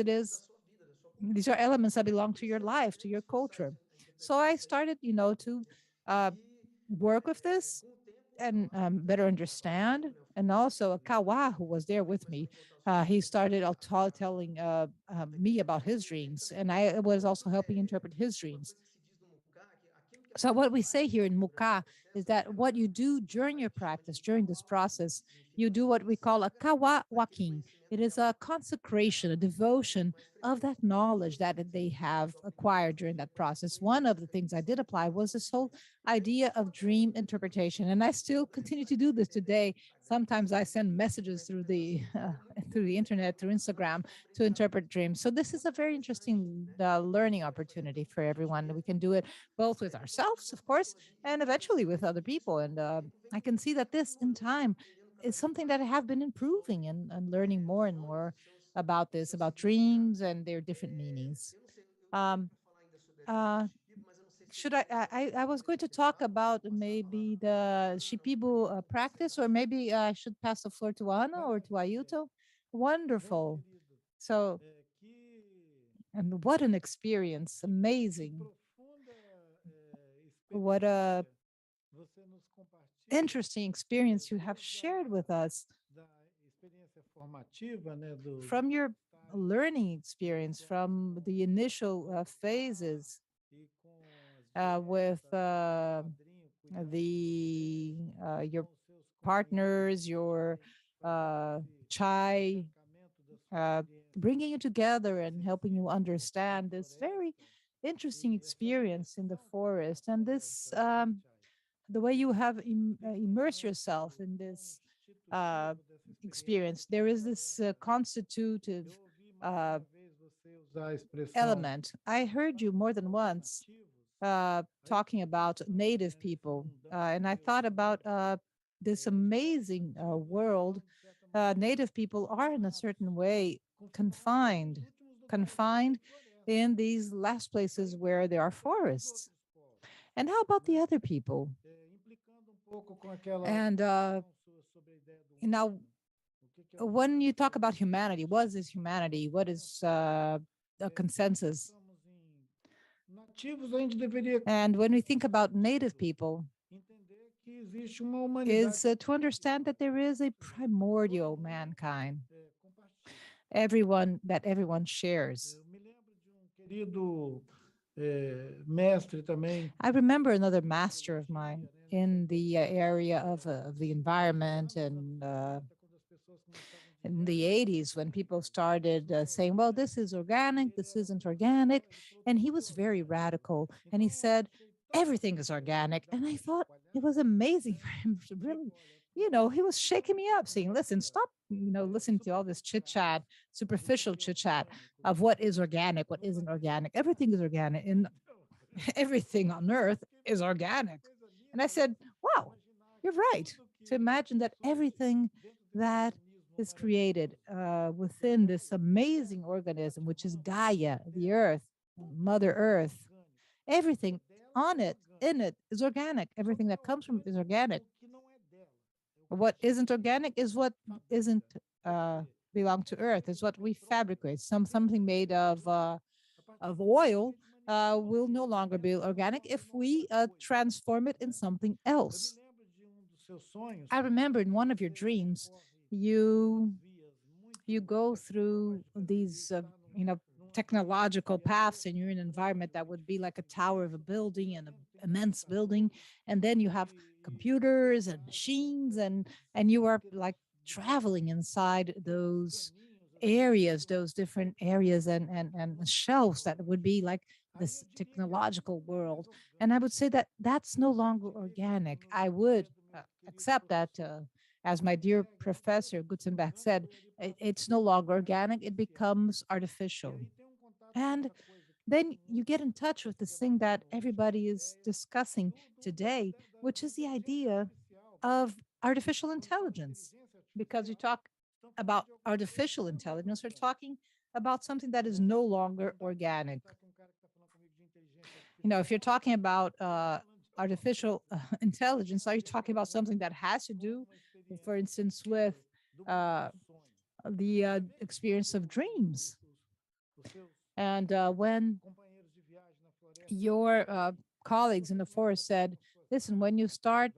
these are elements that belong to your life, to your culture. So I started, to uh, work with this and better understand. And also, Kawa, who was there with me, he started telling me about his dreams, and I was also helping interpret his dreams. So what we say here in Muka is that what you do during your practice, during this process, you do what we call a kawa waking. It is a consecration, a devotion of that knowledge that they have acquired during that process. One of the things I did apply was this whole idea of dream interpretation, and I still continue to do this today. Sometimes I send messages through the through the internet, through Instagram, to interpret dreams. So this is a very interesting learning opportunity for everyone. We can do it both with ourselves, of course, and eventually with other people. And I can see that this in time is something that I have been improving and learning more and more about this, about dreams and their different meanings. Um, uh, should I was going to talk about maybe the Shipibu practice, or maybe I should pass the floor to Ana or to Ailton. Wonderful. So, and what an experience. Amazing. What a interesting experience you have shared with us from your learning experience, from the initial phases with the your partners, your chai, uh, bringing you together and helping you understand this very interesting experience in the forest, and this the way you have immersed yourself in this uh, experience. There is this constitutive uh, element. I heard you more than once talking about native people, and I thought about this amazing world. Native people are, in a certain way, confined in these last places where there are forests. And how about the other people? And now, when you talk about humanity, what is humanity? What is a consensus? And when we think about native people, is to understand that there is a primordial mankind, everyone shares. I remember another master of mine in the area of the environment and in the 80s when people started saying, well, this is organic, this isn't organic. And he was very radical. And he said, everything is organic. And I thought it was amazing for him to really, he was shaking me up, saying, listen, stop, listening to all this chit chat, superficial chit chat of what is organic, what isn't organic. Everything is organic. And everything on earth is organic. And I said, wow, you're right. To imagine that everything that is created within this amazing organism, which is Gaia, the earth, Mother Earth, everything on it, in it, is organic. Everything that comes from it is organic. What isn't organic is what isn't belong to earth, is what we fabricate. Something made of oil will no longer be organic if we transform it in something else. I remember in one of your dreams, you go through these technological paths, and you're in an environment that would be like a tower of a building and an immense building, and then you have computers and machines, and you are like traveling inside those areas, those different areas and shelves that would be like this technological world. And I would say that that's no longer organic. I would accept that, as my dear professor Gutenberg said, it's no longer organic, it becomes artificial. And then you get in touch with this thing that everybody is discussing today, which is the idea of artificial intelligence. Because you talk about artificial intelligence, we're talking about something that is no longer organic. If you're talking about artificial intelligence, are you talking about something that has to do, for instance, with the experience of dreams? And when your colleagues in the forest said, listen, when you start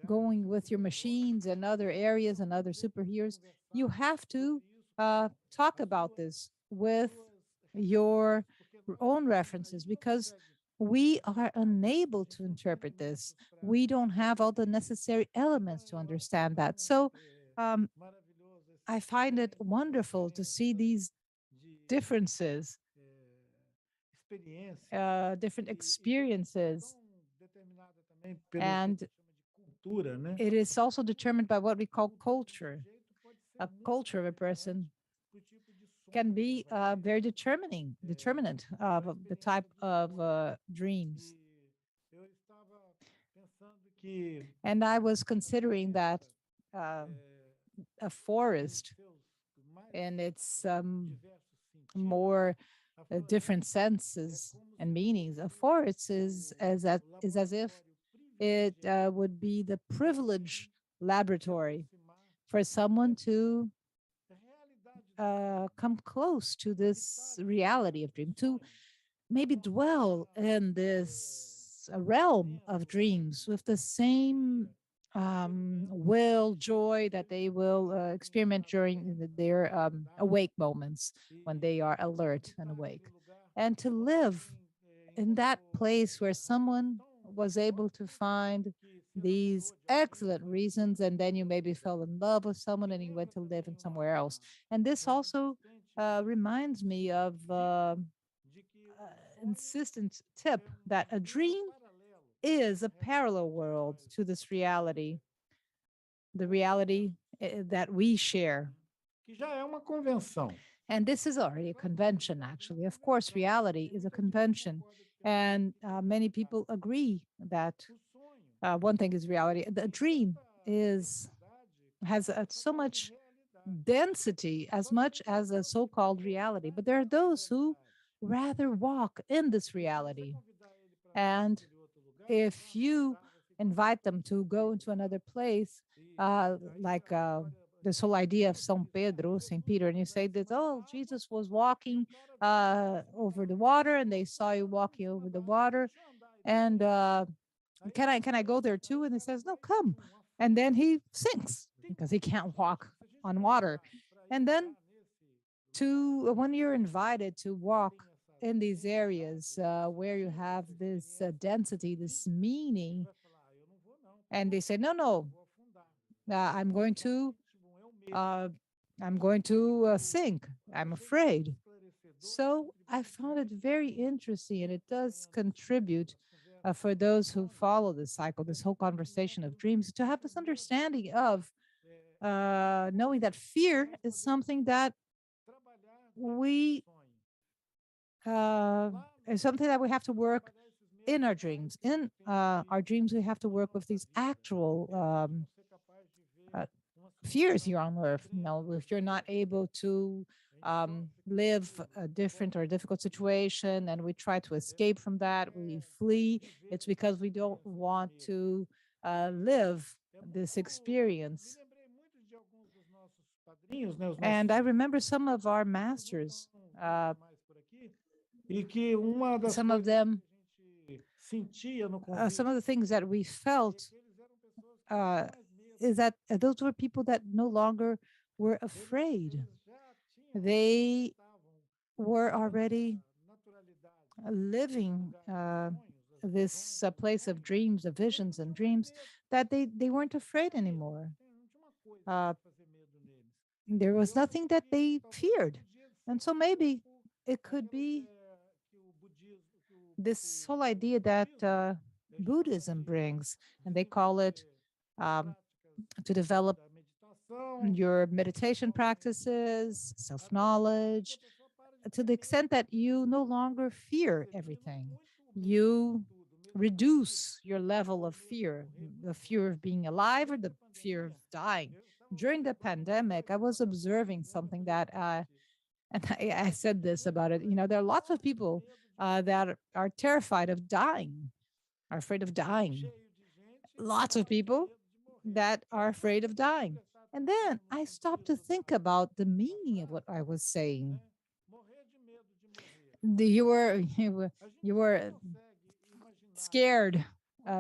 going with your machines and other areas and other superheroes, you have to talk about this with your own references, because we are unable to interpret this. We don't have all the necessary elements to understand that. So um, I find it wonderful to see these differences, different experiences. And it is also determined by what we call culture. A culture of a person can be very determinant of the type of dreams. And I was considering that uh, a forest in its more different senses and meanings. A forest is as if it would be the privileged laboratory for someone to come close to this reality of dream, to maybe dwell in this realm of dreams with the same will, joy that they will experiment during their awake moments, when they are alert and awake. And to live in that place where someone was able to find these excellent reasons, and then you maybe fell in love with someone and you went to live in somewhere else. And this also reminds me of insistent tip that a dream is a parallel world to this reality, the reality that we share. And this is already a convention, actually. Of course, reality is a convention. And many people agree that one thing is reality. The dream has so much density as much as a so-called reality. But there are those who rather walk in this reality. And if you invite them to go into another place, like this whole idea of São Pedro, Saint Peter, and you say that, oh, Jesus was walking over the water, and they saw you walking over the water, and can I go there too? And he says, no, come. And then he sinks because he can't walk on water. And then when you're invited to walk in these areas where you have this density, this meaning, and they say, no, no, I'm going to sink. I'm afraid. So I found it very interesting, and it does contribute for those who follow this cycle, this whole conversation of dreams, to have this understanding of knowing that fear is something that we is something that we have to work in our dreams. In our dreams, we have to work with these actual fears here on earth. You know, if you're not able to live a different or difficult situation and we try to escape from that, we flee, it's because we don't want to live this experience. And I remember some of our masters, some of them, some of the things that we felt is that those were people that no longer were afraid. They were already living this place of dreams, of visions and dreams, that they weren't afraid anymore. There was nothing that they feared. And so maybe it could be this whole idea that Buddhism brings, and they call it to develop your meditation practices, self-knowledge, to the extent that you no longer fear everything. You reduce your level of fear, the fear of being alive or the fear of dying. During the pandemic, I was observing something that, and I said this about it, you know, there are lots of people that are terrified of dying, are afraid of dying. Lots of people that are afraid of dying. And then I stopped to think about the meaning of what I was saying. You were scared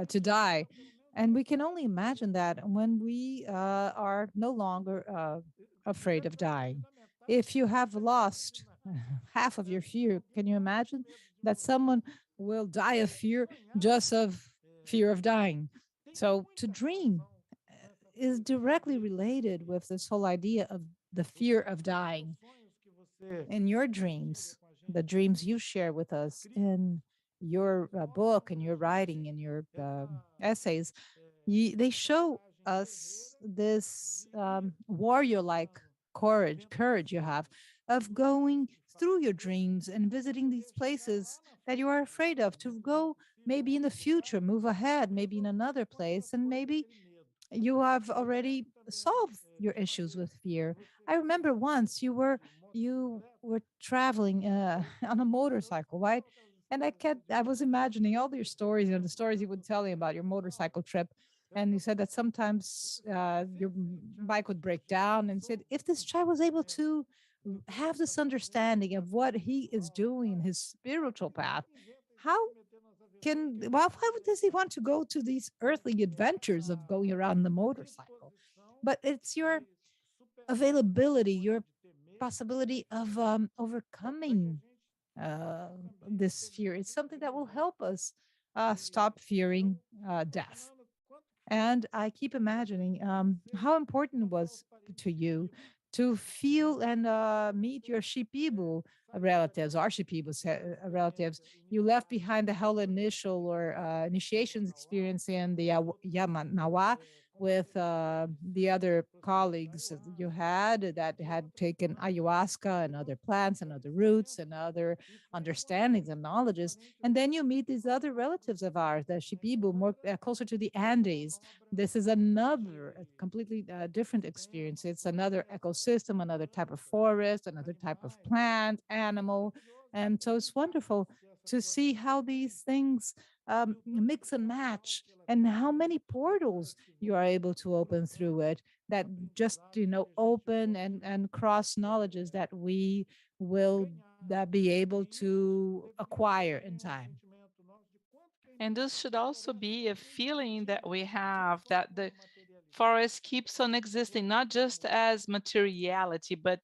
to die, and we can only imagine that when we are no longer afraid of dying. If you have lost half of your fear, can you imagine that someone will die of fear, just of fear of dying? So to dream is directly related with this whole idea of the fear of dying. In your dreams, the dreams you share with us in your book and your writing and your essays, they show us this warrior-like courage you have of going through your dreams and visiting these places that you are afraid of, to go maybe in the future, move ahead, maybe in another place, and maybe you have already solved your issues with fear. I remember once you were traveling on a motorcycle, right? And I was imagining all your stories, you know, the stories you would tell me about your motorcycle trip. And you said that sometimes your bike would break down, and said, if this child was able to have this understanding of what he is doing, his spiritual path, how why does he want to go to these earthly adventures of going around the motorcycle? But it's your availability, your possibility of overcoming uh, this fear. It's something that will help us stop fearing death. And I keep imagining how important it was to you to feel and meet your Shipibo relatives, our Shipibo relatives. You left behind the hell initial or initiations experience in the Yamanawa with the other colleagues that you had that had taken ayahuasca and other plants and other roots and other understandings and knowledges. And then you meet these other relatives of ours, the Shipibo, more closer to the Andes. This is another completely different experience. It's another ecosystem, another type of forest, another type of plant, animal. And so it's wonderful to see how these things mix and match, and how many portals you are able to open through it, that just open and cross knowledges that we will be able to acquire in time. And this should also be a feeling that we have that the forest keeps on existing, not just as materiality, but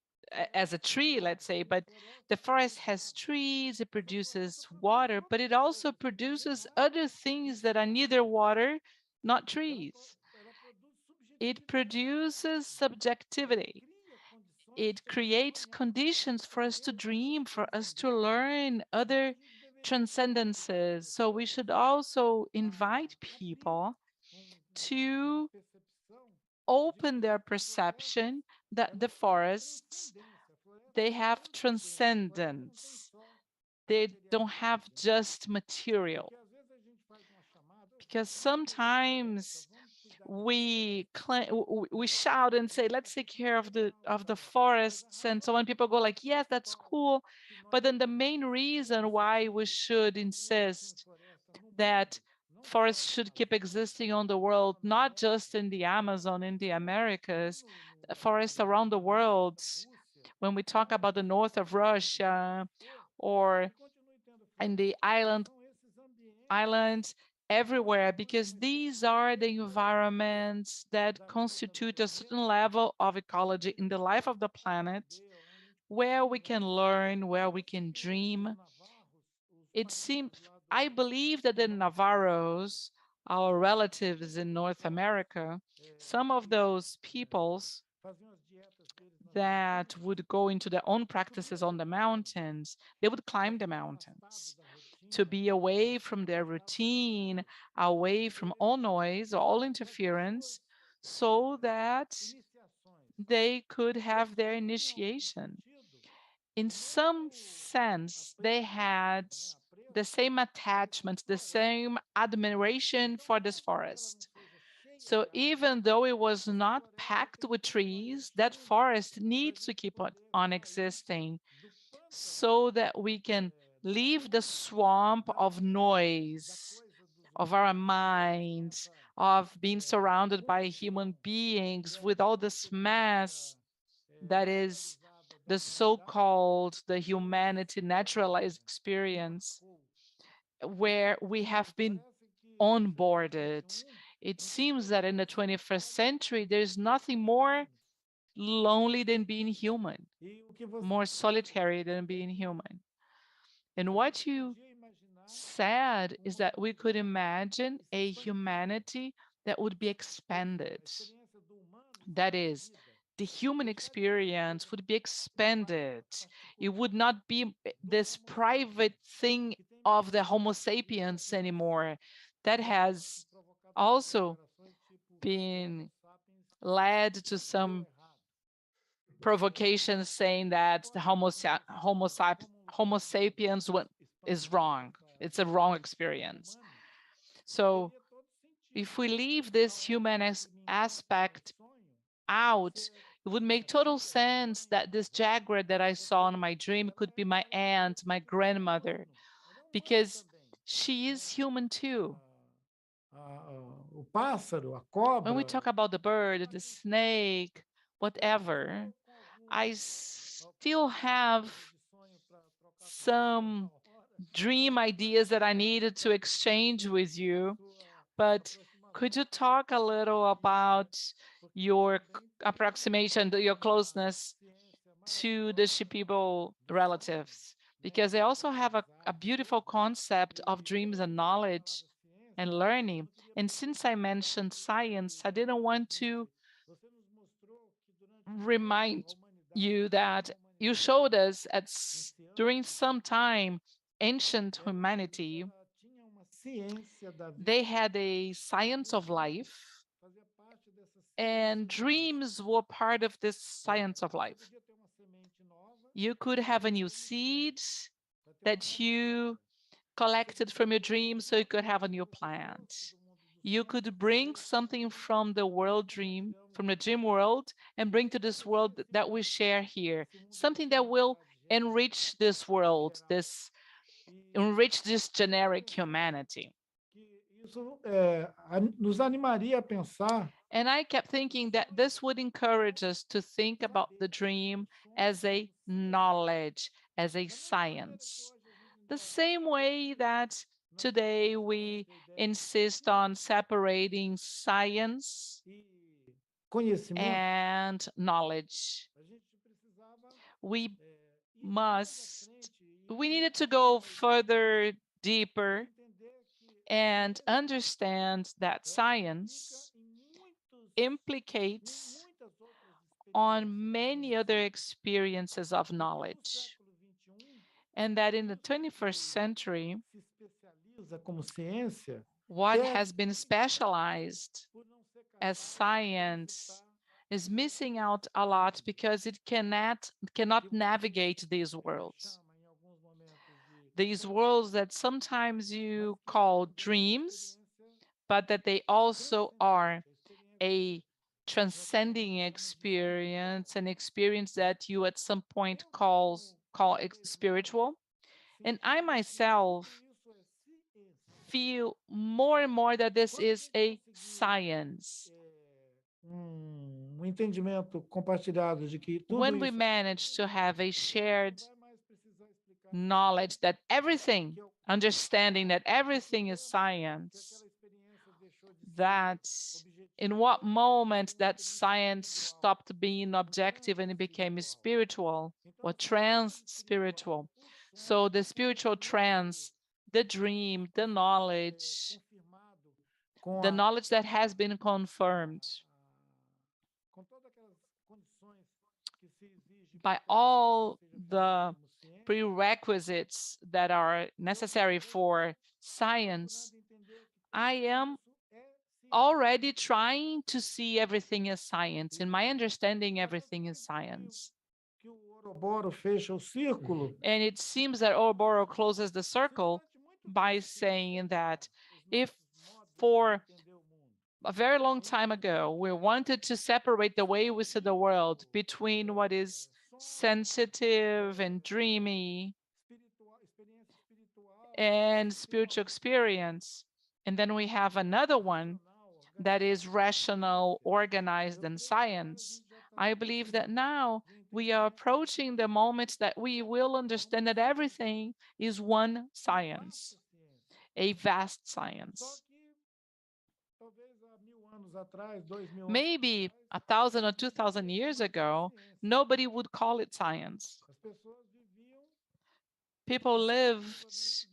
as a tree, let's say, but the forest has trees, it produces water, but it also produces other things that are neither water, not trees. It produces subjectivity. It creates conditions for us to dream, for us to learn other transcendences. So we should also invite people to open their perception that the forests, they have transcendence. They don't have just material. Because sometimes we shout and say, let's take care of the forests, and so when people go like, yes, that's cool, but then the main reason why we should insist that forests should keep existing on the world, not just in the Amazon, in the Americas, forests around the world, when we talk about the north of Russia or in the islands everywhere, because these are the environments that constitute a certain level of ecology in the life of the planet, where we can learn, where we can dream. It seems, I believe that the Navarros, our relatives in North America, some of those peoples that would go into their own practices on the mountains, they would climb the mountains to be away from their routine, away from all noise, all interference, so that they could have their initiation. In some sense, they had the same attachment, the same admiration for this forest. So even though it was not packed with trees, that forest needs to keep on existing so that we can leave the swamp of noise of our minds, of being surrounded by human beings with all this mess that is the so-called, the humanity naturalized experience, where we have been onboarded. It seems that in the 21st century, there's nothing more lonely than being human, more solitary than being human. And what you said is that we could imagine a humanity that would be expanded. That is, the human experience would be expanded. It would not be this private thing of the Homo sapiens anymore. That has also been led to some provocations saying that the Homo sapiens is wrong. It's a wrong experience. So if we leave this human aspect out, it would make total sense that this jaguar that I saw in my dream could be my aunt, my grandmother, because she is human too. When we talk about the bird, the snake, whatever, I still have some dream ideas that I needed to exchange with you, but could you talk a little about your approximation, your closeness to the Shipibo relatives? Because they also have a beautiful concept of dreams and knowledge and learning. And since I mentioned science, I didn't want to remind you that you showed us during some time, ancient humanity, they had a science of life, and dreams were part of this science of life. You could have a new seed that you collected from your dream so you could have a new plant. You could bring something from the world dream, from the dream world, and bring to this world that we share here, something that will enrich this world, this enrich this generic humanity. Isso nos animaria a pensar And I kept thinking that this would encourage us to think about the dream as a knowledge, as a science. The same way that today we insist on separating science e conhecimento, and knowledge. a gente precisava We ir mais à must, frente we e needed to go further, entender deeper, que and understand that implica science em implicates muitas outras experiências on many other experiences of knowledge. século XXI, And that in the 21st century, se especializa como ciência, what perde has been specialized por não ser as capaz science de is missing out a lot because it cannot navigate these worlds. chama em alguns momentos de These worlds that sometimes you call dreams, experiência but that they also are transcendente, a experiência a transcending experience, an experience that you at some point call spiritual. And I myself isso é ciência. feel more and more that this Quando a is gente a conseguir science. entendimento compartilhado de que tudo When we isso manage to have a shared vai mais precisar explicar knowledge that everything, que understanding that everything is science, aquela experiência deixou de ser that in what moment that science stopped being objective and it became spiritual or trans-spiritual. So the spiritual trans, the dream, the knowledge, confirmado com the knowledge that has been confirmed com todas aquelas condições que se exige by para que all seja feita the como ciência, prerequisites that are necessary for science, procurando entender que I am isso é ciência. already trying to see everything as science. In my understanding, everything is science. Que o Ouroboros fecha o círculo And it seems that Ouroboros closes the circle durante muito by tempo saying that os if nossos modos for de entender o mundo a very long time ago, we wanted to separate the way we see the world between what is sensitive and dreamy experiência espiritual and spiritual experience. And then we have another one racional, that is rational, organized, and a science. gente já está I no believe caminho that now de we are entendimento approaching the moment that we will understand that everything is one de science, vasta ciência. a vast Só science. que talvez há 1000 anos atrás, 2000 anos Maybe atrás, 1,000 or 2,000 years ago, ciência. nobody would call it science. As pessoas viviam People lived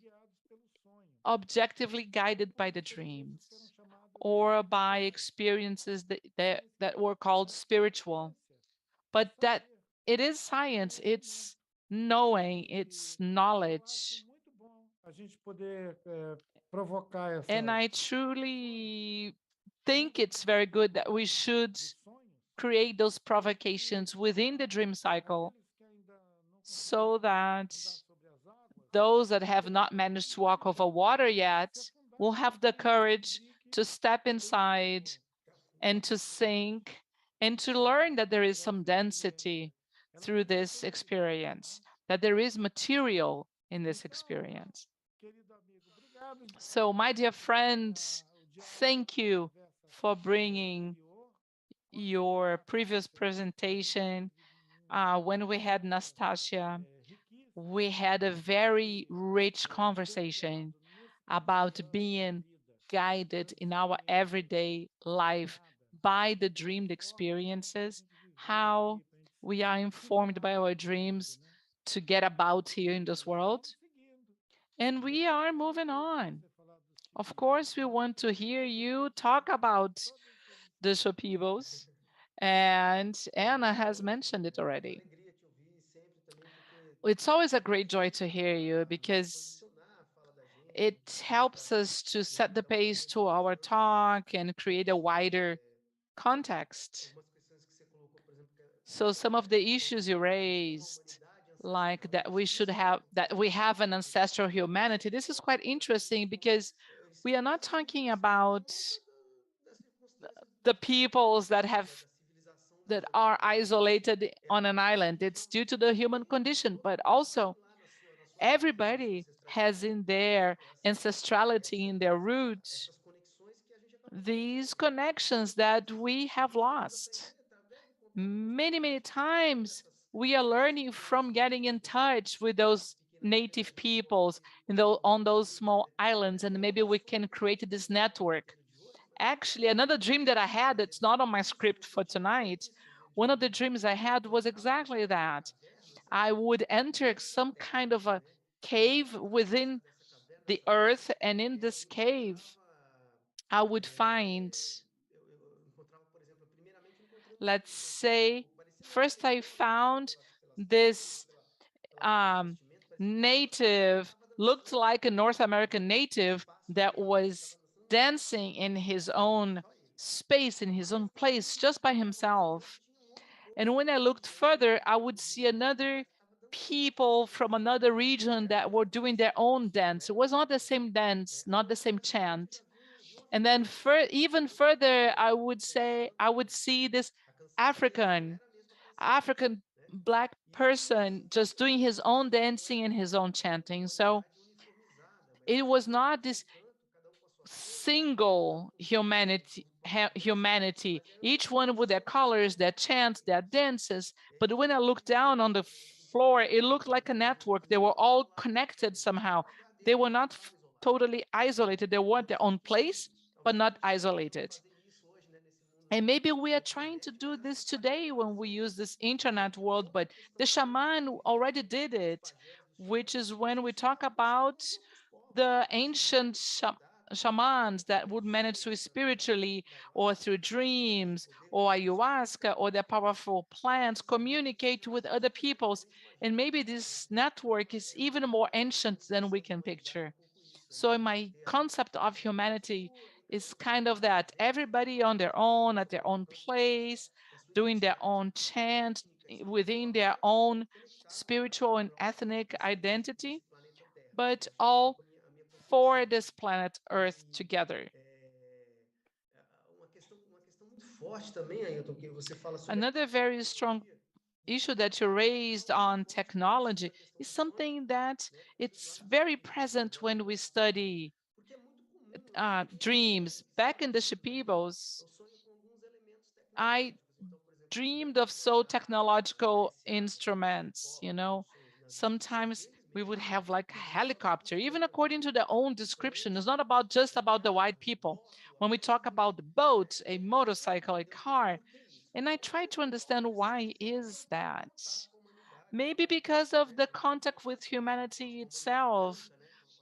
guiados pelo sonho. objectively guided by the dreams or by experiences that were called spiritual. But that it is science, it's knowing, it's knowledge. Muito bom a gente poder provocar essa And I truly think it's very good that we should sonhos. create those provocations within the dream cycle Aqueles que ainda não so that sobre as águas, those that have not managed to walk over water yet will have the courage to step inside and to sink and to learn that there is some density through this experience, that there is material in this experience. querido amigo, obrigado. So, my dear friends, thank you for bringing your previous presentation. When we had Nastasia, we had a very rich conversation about being guided in our everyday life by the dreamed experiences, how we are informed by our dreams to get about here in this world. And we are moving on. Of course, we want to hear you talk about the Shopibos, and Anna has mentioned it already. It's always a great joy to hear you because it helps us to set the pace to our talk and create a wider context. So some of the issues you raised, like that we have an ancestral humanity, this is quite interesting because we are not talking about the peoples that are isolated on an island. It's due to the human condition, but also everybody has in their ancestrality, in their roots, these connections that we have lost. Many, many times we are learning from getting in touch with those native peoples on those small islands, and maybe we can create this network. Actually, another dream that I had that's not on my script for tonight, one of the dreams I had was exactly that. I would enter some kind of a cave within the earth, and in this cave, I would find, let's say, first I found this native, looked like a North American native that was dancing in his own space, in his own place, just by himself. And when I looked further, I would see another people from another region that were doing their own dance. It was not the same dance, not the same chant. And then even further, I would see this African African Black person just doing his own dancing and his own chanting. So it was not this single humanity, each one with their colors, their chants, their dances. But when I looked down on the floor, it looked like a network. They were all connected somehow. They were not totally isolated. They were their own place, but not isolated. And maybe we are trying to do this today when we use this internet world, but the shaman already did it, which is when we talk about the ancient shamans that would manage to spiritually or through dreams or ayahuasca or their powerful plants communicate with other peoples. And maybe this network is even more ancient than we can picture. So my concept of humanity is kind of that everybody on their own, at their own place, doing their own chant within their own spiritual and ethnic identity, but all for this planet Earth together. Another very strong issue that you raised on technology is something that it's very present when we study dreams. Back in the Shipibos, I dreamed of so technological instruments, you know. Sometimes we would have like a helicopter, even according to their own description. It's not about just about the white people. When we talk about the boat, a motorcycle, a car, and I try to understand why is that? Maybe because of the contact with humanity itself,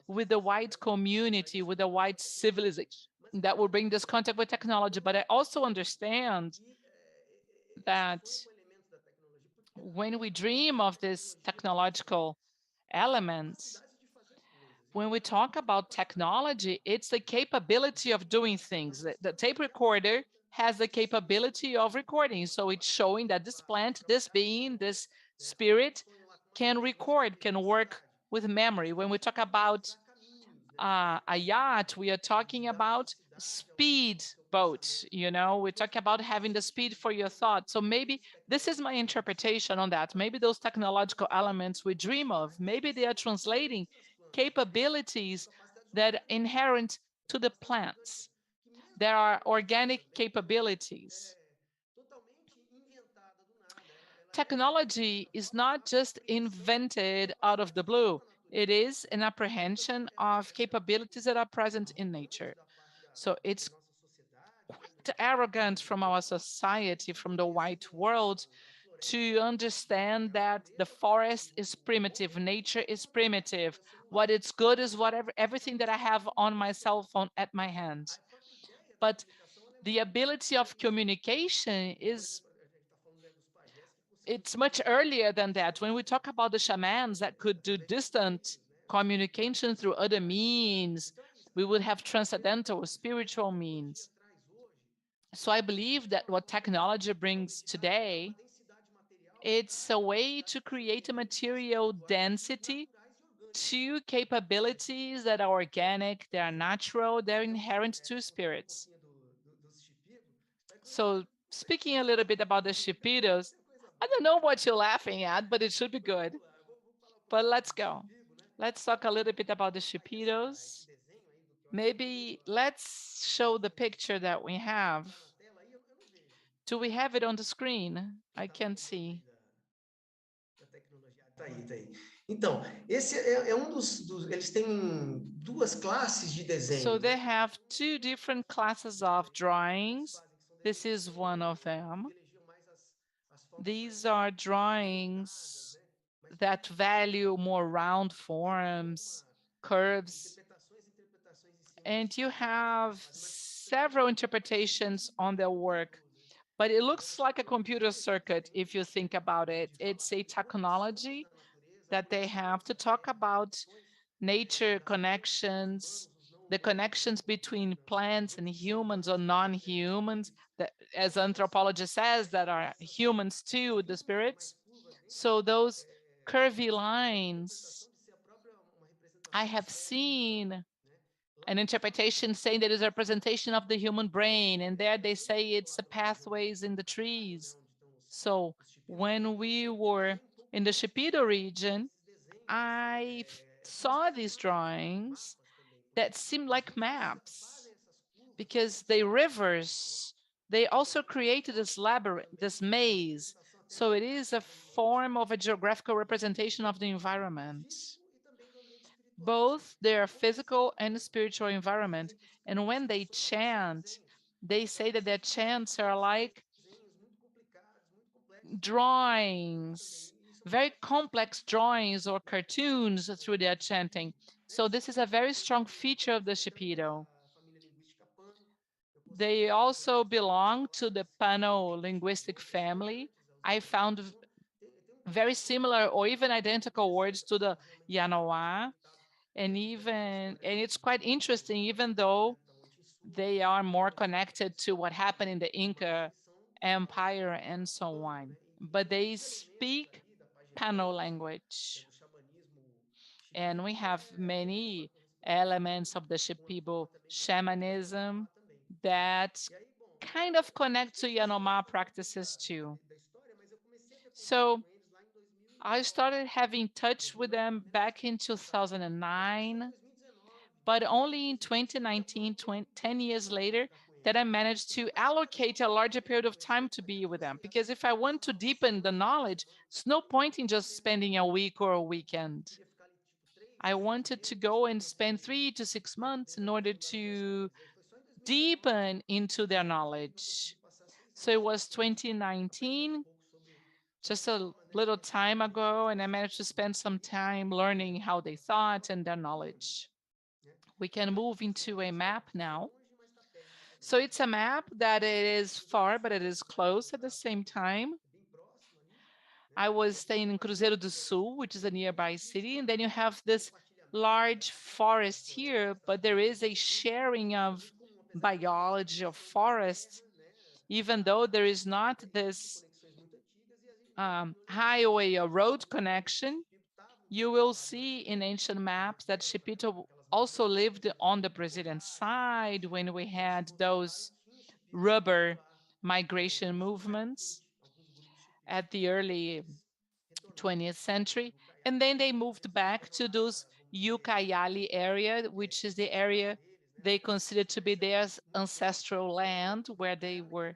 with the white community, with the white civilization that will bring this contact with technology. But I also understand that when we dream of this technological element, when we talk about technology, it's the capability of doing things. The tape recorder has the capability of recording. So it's showing that this plant, this being, this spirit can record, can work with memory. When we talk about a yacht, we are talking about speed boat, you know, we're talking about having the speed for your thought. So maybe this is my interpretation on that. Maybe those technological elements we dream of, maybe they are translating capabilities that are inherent to the plants. There are organic capabilities. Technology is not just invented out of the blue. It is an apprehension of capabilities that are present in nature. So it's quite arrogant from our society, from the white world, to understand that the forest is primitive, nature is primitive. What is good is whatever everything that I have on my cell phone at my hand. But the ability of communication is it's much earlier than that. When we talk about the shamans that could do distant communication through other means, we would have transcendental spiritual means. So I believe that what technology brings today, it's a way to create a material density to capabilities that are organic, they are natural, they're inherent to spirits. So speaking a little bit about the Shipidos, I don't know what you're laughing at, but it should be good. But let's go. Let's talk a little bit about the Shipidos. Maybe let's show the picture that we have. Do we have it on the screen? I can't see. Da tecnologia. Tá aí, tá aí. Então, esse eles têm duas classes de So desenho, they né? have two different classes of drawings. This is one of them. These are drawings that value more round forms, curves, and you have several interpretations on their work, but it looks like a computer circuit if you think about it. It's a technology that they have to talk about nature connections, the connections between plants and humans or non-humans, that, as anthropology says, that are humans too, the spirits. So those curvy lines, I have seen an interpretation saying that it's a representation of the human brain, and there they say it's the pathways in the trees. So when we were in the Shipido region, I saw these drawings that seemed like maps because the rivers, they also created this labyrinth, this maze. So it is a form of a geographical representation of the environment, both their physical and spiritual environment. And when they chant, they say that their chants are like drawings, very complex drawings or cartoons through their chanting. So this is a very strong feature of the Shipido. They also belong to the Pano-linguistic family. I found very similar or even identical words to the Yanoa, and it's quite interesting, even though they are more connected to what happened in the Inca Empire and so on. But they speak Pano language. And we have many elements of the Shipibo shamanism that kind of connect to Yanomami practices too. So I started having touch with them back in 2009, but only in 2019, 10 years later, that I managed to allocate a larger period of time to be with them. Because if I want to deepen the knowledge, it's no point in just spending a week or a weekend. I wanted to go and spend 3 to 6 months in order to deepen into their knowledge. So it was 2019, just a little time ago, and I managed to spend some time learning how they thought and their knowledge. We can move into a map now. So it's a map that it is far, but it is close at the same time. I was staying in Cruzeiro do Sul, which is a nearby city, and then you have this large forest here, but there is a sharing of biology of forest, even though there is not this highway or road connection. You will see in ancient maps that Shipito also lived on the Brazilian side when we had those rubber migration movements at the early 20th century. And then they moved back to those Ucayali area, which is the area they considered to be their ancestral land, where they were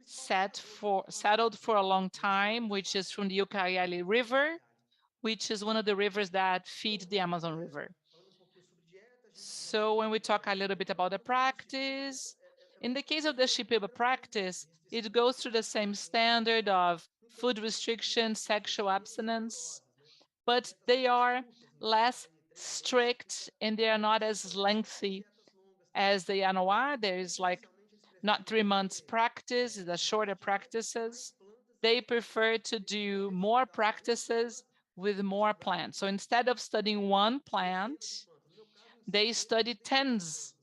settled for a long time, which is from the Ucayali River, which is one of the rivers that feed the Amazon River. So when we talk a little bit about the practice, in the case of the Shipibo practice, it goes through the same standard of food restriction, sexual abstinence, but they are less strict and they are not as lengthy as the Yanoa. There is like not 3 months practice, the shorter practices. They prefer to do more practices with more plants. So instead of studying one plant, they study tens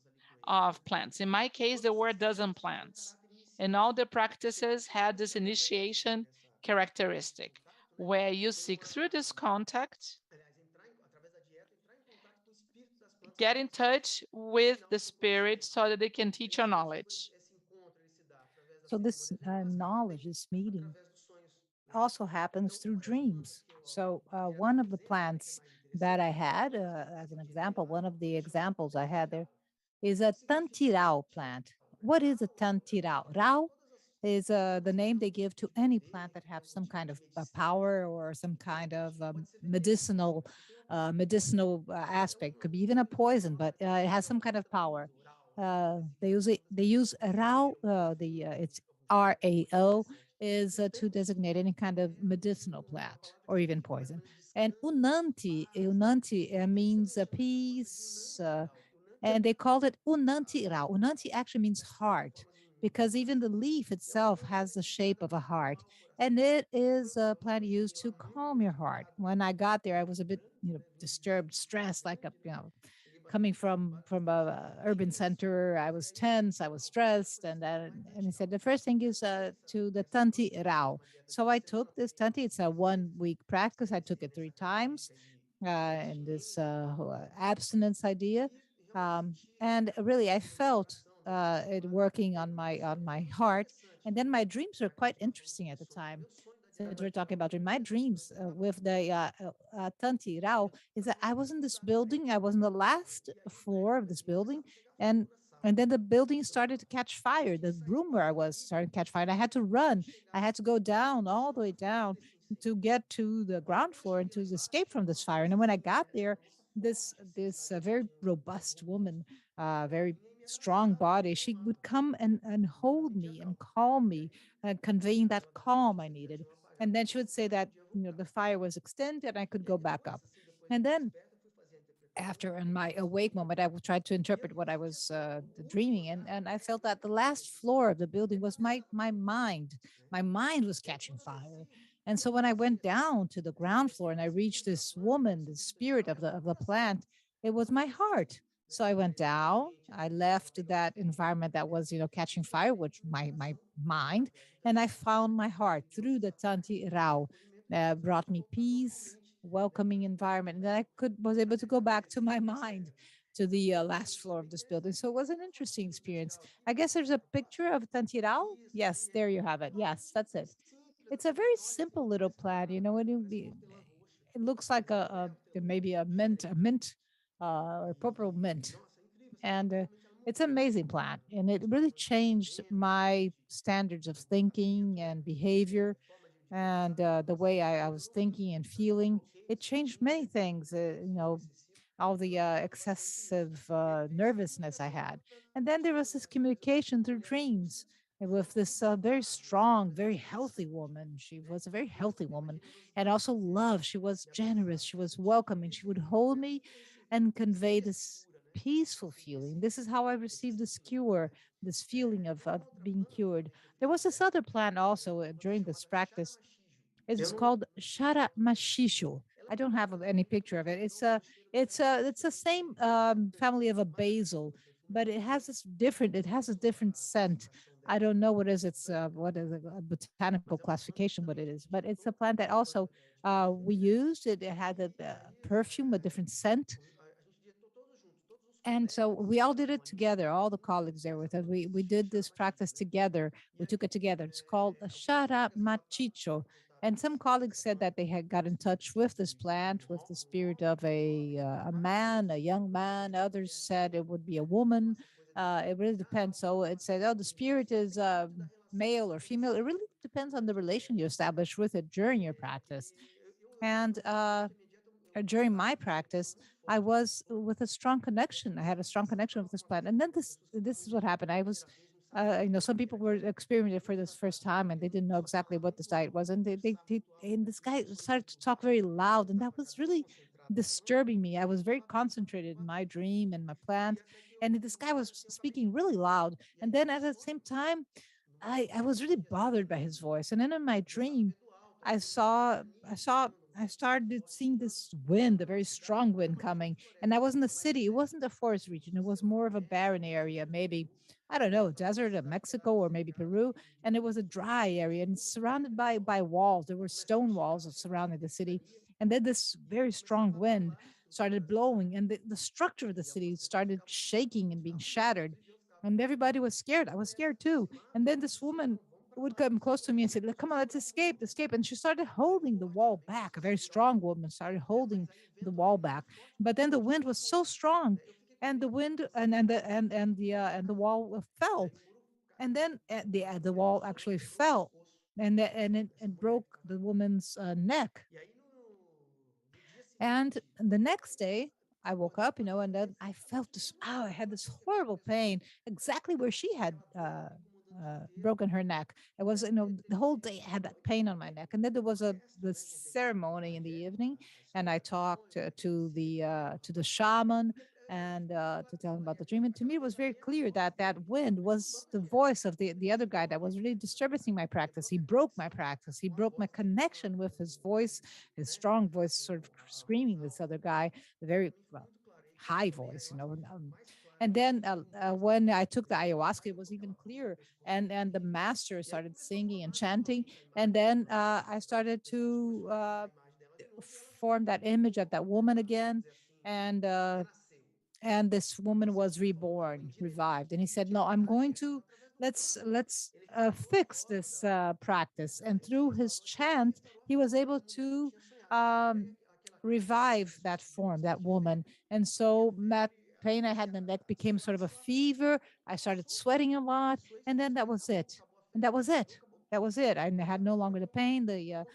of plants. In my case, there were a dozen plants. And all the practices had this initiation characteristic, where you seek through this contact, get in touch with the spirit so that they can teach your knowledge. So this knowledge, this meeting, also happens through dreams. So one of the plants that I had, as an example, one of the examples I had there is a tantirau plant. What is a tantirau? Rau is the name they give to any plant that have some kind of power or some kind of medicinal aspect. Could be even a poison, but it has some kind of power. They use rao. It's RAO is to designate any kind of medicinal plant or even poison. And unanti means peace. And they called it unanti rao. Unanti actually means heart because even the leaf itself has the shape of a heart. And it is a plant used to calm your heart. When I got there, I was a bit, disturbed, stressed, like coming from a urban center. I was tense, I was stressed, and he said the first thing is to the Tanti Rao. So I took this Tanti. It's a 1 week practice. I took it 3 times, and this abstinence idea, and really I felt it working on my heart. And then my dreams were quite interesting at the time. Since we're talking about dream, my dreams with the Tanti Rao is that I was in this building. I was on the last floor of this building, and and then the building started to catch fire. The room where I was started to catch fire. And I had to run. I had to go down all the way down to get to the ground floor and to escape from this fire. And then when I got there, this very robust woman, very strong body, she would come and hold me and calm me, conveying that calm I needed. And then she would say that the fire was extended and I could go back up. And then after in my awake moment, I would try to interpret what I was dreaming, and I felt that the last floor of the building was my mind. My mind was catching fire, and so when I went down to the ground floor and I reached this woman, the spirit of the plant, it was my heart. So I went down. I left that environment that was catching fire, which my mind, and I found my heart through the Tanti Rao. Brought me peace, welcoming environment, and then I could was able to go back to my mind to the last floor of this building. So it was an interesting experience. I guess there's a picture of Tantirao. Yes, there you have it. Yes, that's it. It's a very simple little plant. It looks like maybe a mint, or purple mint, and it's an amazing plant, and it really changed my standards of thinking and behavior, and the way I was thinking and feeling. It changed many things. All the excessive nervousness I had. And then there was this communication through dreams with this very strong, very healthy woman. She was a very healthy woman, and also love. She was generous. She was welcoming. She would hold me and convey this peaceful feeling. This is how I received this cure, this feeling of being cured. There was this other plant also during this practice. It's called Shara Mashisho. I don't have any picture of it. It's the same family of a basil, but it has this different. It has a different scent. I don't know what is its what is a botanical classification, what it is, but it's a plant that also we used. It had a perfume, a different scent, and so we all did it together, all the colleagues there with us. We did this practice together. We took it together. It's called a Shara Machicho. And some colleagues said that they had got in touch with this plant, with the spirit of a man, a young man. Others said it would be a woman. It really depends. So it said, oh, the spirit is male or female. It really depends on the relation you establish with it during your practice. And during my practice, I was with a strong connection. I had a strong connection with this plant. And then this is what happened. I was, some people were experiencing it for this first time and they didn't know exactly what this diet was. And and this guy started to talk very loud. And that was really disturbing me. I was very concentrated in my dream and my plant. And this guy was speaking really loud. And then at the same time, I was really bothered by his voice. And then in my dream, I started seeing this wind, a very strong wind coming. And I was in the city. It wasn't a forest region. It was more of a barren area, maybe, I don't know, desert of Mexico or maybe Peru. And it was a dry area and surrounded by walls. There were stone walls surrounding the city. And then this very strong wind started blowing, and the structure of the city started shaking and being shattered. And everybody was scared. I was scared too. And then this woman would come close to me and said, "Look, come on, let's escape, escape." And she started holding the wall back. A very strong woman started holding the wall back. But then the wind was so strong, and the wind and the wall fell. And then the wall actually fell, and it broke the woman's neck. And the next day, I woke up, and then I felt this. Oh, I had this horrible pain exactly where she had broken her neck. It was, the whole day I had that pain on my neck. And then there was the ceremony in the evening, and I talked to the shaman and to tell him about the dream. And to me, it was very clear that that wind was the voice of the other guy that was really disturbing my practice. He broke my practice. He broke my connection with his voice, his strong voice, sort of screaming this other guy, a very high voice, and then when I took the ayahuasca, it was even clearer. And the master started singing and chanting, and then I started to form that image of that woman again, and this woman was reborn, revived. And he said, "No, I'm going to let's fix this practice." And through his chant, he was able to um, revive that form, that woman. And so that pain I had in the neck became sort of a fever. I started sweating a lot, and then that was it. And that was it. That was it. I had no longer the pain, the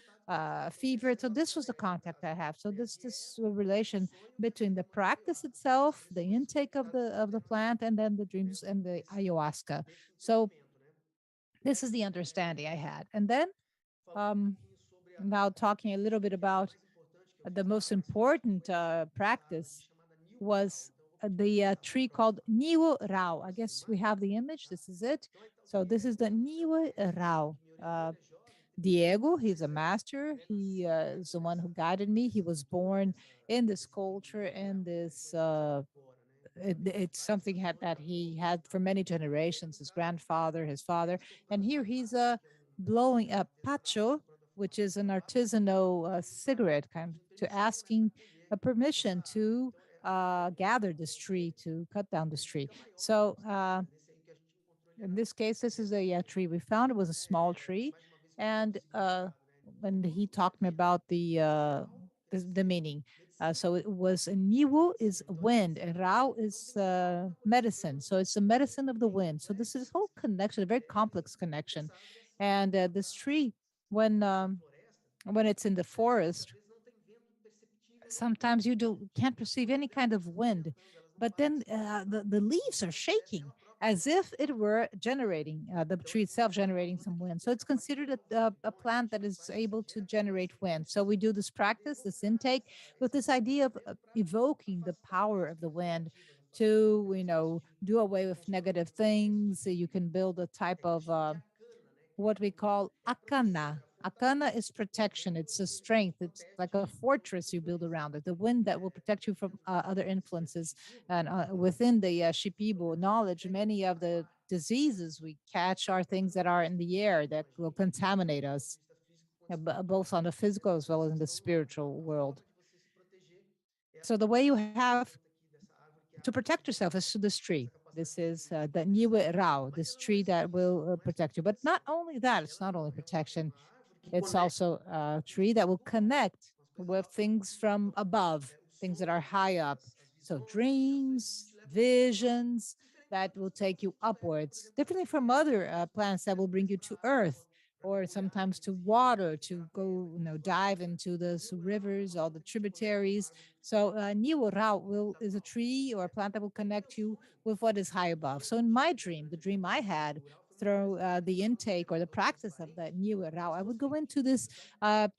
fever. So this was the contact I have. So this relation between the practice itself, the intake of the plant, and then the dreams and the ayahuasca. So this is the understanding I had. And then um, now talking a little bit about the most important practice was the tree called Niwo Rao. I guess we have the image. This is it. So this is the Niwo Rao. Diego, he's a master. He is the one who guided me. He was born in this culture, in this it's something that he had for many generations, his grandfather, his father. And here he's blowing a pacho, which is an artisanal cigarette, kind of to asking a permission to gather this tree, to cut down this tree. So in this case, this is a tree we found. It was a small tree. And when he talked me about the meaning, so it was Niwu is wind, and Rao is medicine. So it's the medicine of the wind. So this is whole connection, a very complex connection. And this tree, when it's in the forest, sometimes you can't perceive any kind of wind, but then the leaves are shaking as if it were generating the tree itself generating some wind. So it's considered a plant that is able to generate wind. So we do this practice, this intake, with this idea of evoking the power of the wind to do away with negative things. So you can build a type of what we call akana. Akana is protection. It's a strength. It's like a fortress you build around it. The wind that will protect you from other influences. And within the Shipibo knowledge, many of the diseases we catch are things that are in the air that will contaminate us, both on the physical as well as in the spiritual world. So the way you have to protect yourself is to this tree. This is the Niwe Rao, this tree that will protect you. But not only that, it's not only protection, it's also a tree that will connect with things from above, things that are high up. So dreams, visions that will take you upwards, differently from other plants that will bring you to earth or sometimes to water to go, dive into the rivers or the tributaries. So Niwo Rao is a tree or a plant that will connect you with what is high above. So in my dream, the dream I had through the intake or the practice of the Niwo Rao, I would go into this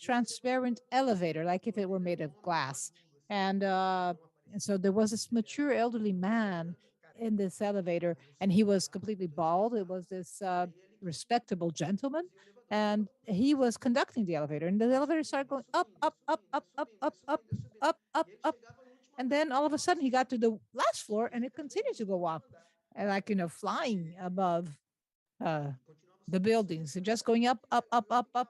transparent elevator, like if it were made of glass. And so there was this mature elderly man in this elevator, and he was completely bald. It was this respectable gentleman, and he was conducting the elevator, and the elevator started going up, up, up, up, up, up, up, up, up, up, and then all of a sudden he got to the last floor, and it continued to go up, and like flying above uh, the buildings, and just going up, up, up, up, up.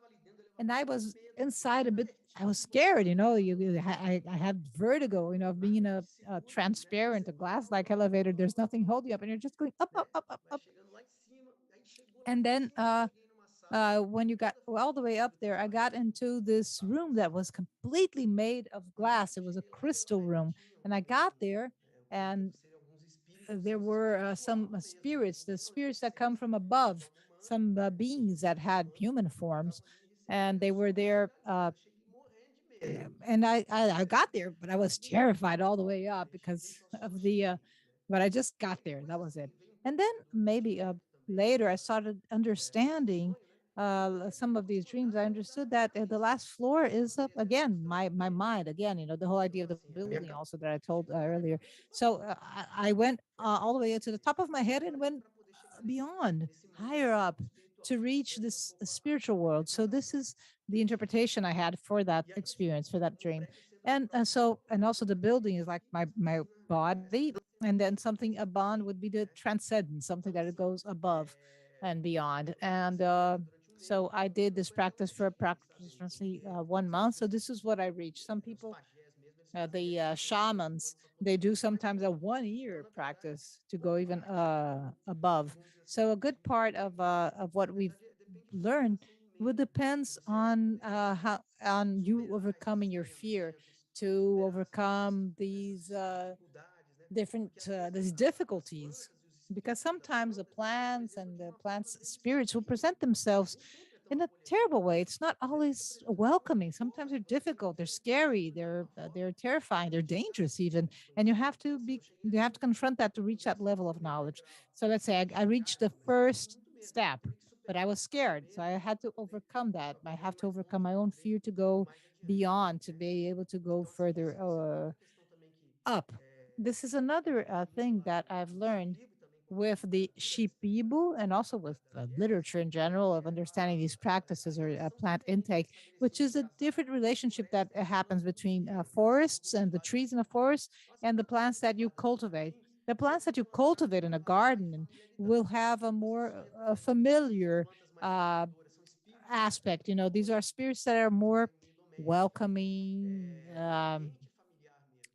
And I was inside a bit. I was scared, I had vertigo, of being in a transparent, a glass-like elevator. There's nothing holding you up, and you're just going up, up, up, up, up. And then when you got all the way up there, I got into this room that was completely made of glass. It was a crystal room. And I got there, and there were some spirits, the spirits that come from above, some beings that had human forms, and they were there. And I got there, but I was terrified all the way up because of the. But I just got there. That was it. And then maybe later I started understanding some of these dreams. I understood that the last floor is again my mind again. You know, the whole idea of the building also that I told earlier. So I went all the way to the top of my head and went beyond, higher up, to reach this spiritual world. So this is the interpretation I had for that experience, for that dream. And and also the building is like my body, and then something above would be the transcendence, something that it goes above and beyond. And so I did this practice for approximately 1 month. So this is what I reached. Some people, the shamans, they do sometimes a 1 year practice to go even above. So a good part of what we've learned would depends on how on you overcoming your fear to overcome these difficulties, because sometimes the plants and the plants spirits will present themselves in a terrible way. It's not always welcoming. Sometimes they're difficult, they're scary, they're terrifying, they're dangerous even, and you have to confront that to reach that level of knowledge. So let's say I reached the first step, but I was scared, so I had to overcome that. I have to overcome my own fear to go beyond, to be able to go further up. This is another thing that I've learned with the Shipibo and also with literature in general of understanding these practices or plant intake, which is a different relationship that happens between forests and the trees in a forest and the plants that you cultivate. The plants that you cultivate in a garden and will have a more familiar uh, aspect. You know, these are spirits that are more welcoming.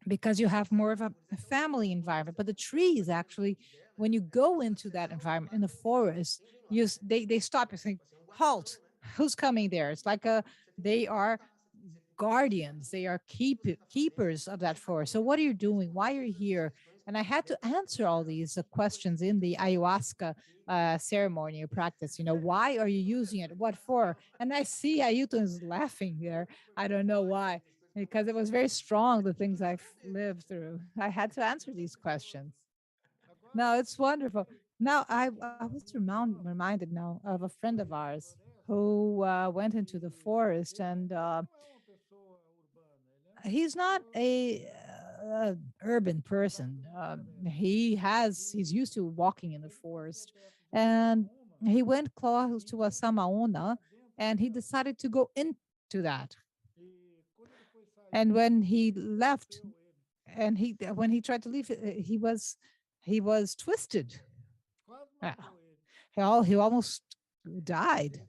Because you have more of a family environment. But the trees actually, when you go into that environment in the forest, they stop. You think, halt, who's coming there? It's like they are guardians, they are keepers of that forest. So what are you doing? Why are you here? And I had to answer all these questions in the ayahuasca ceremony or practice. You know, why are you using it? What for? And I see Ailton is laughing there. I don't know why, because it was very strong, the things I've lived through. I had to answer these questions. No, it's wonderful. Now, I was reminded now of a friend of ours who went into the forest, and he's not a urban person. He's used to walking in the forest, and he went close to a samaona, and he decided to go into that. And when he left, and when he tried to leave, he was twisted. Uh, he almost died.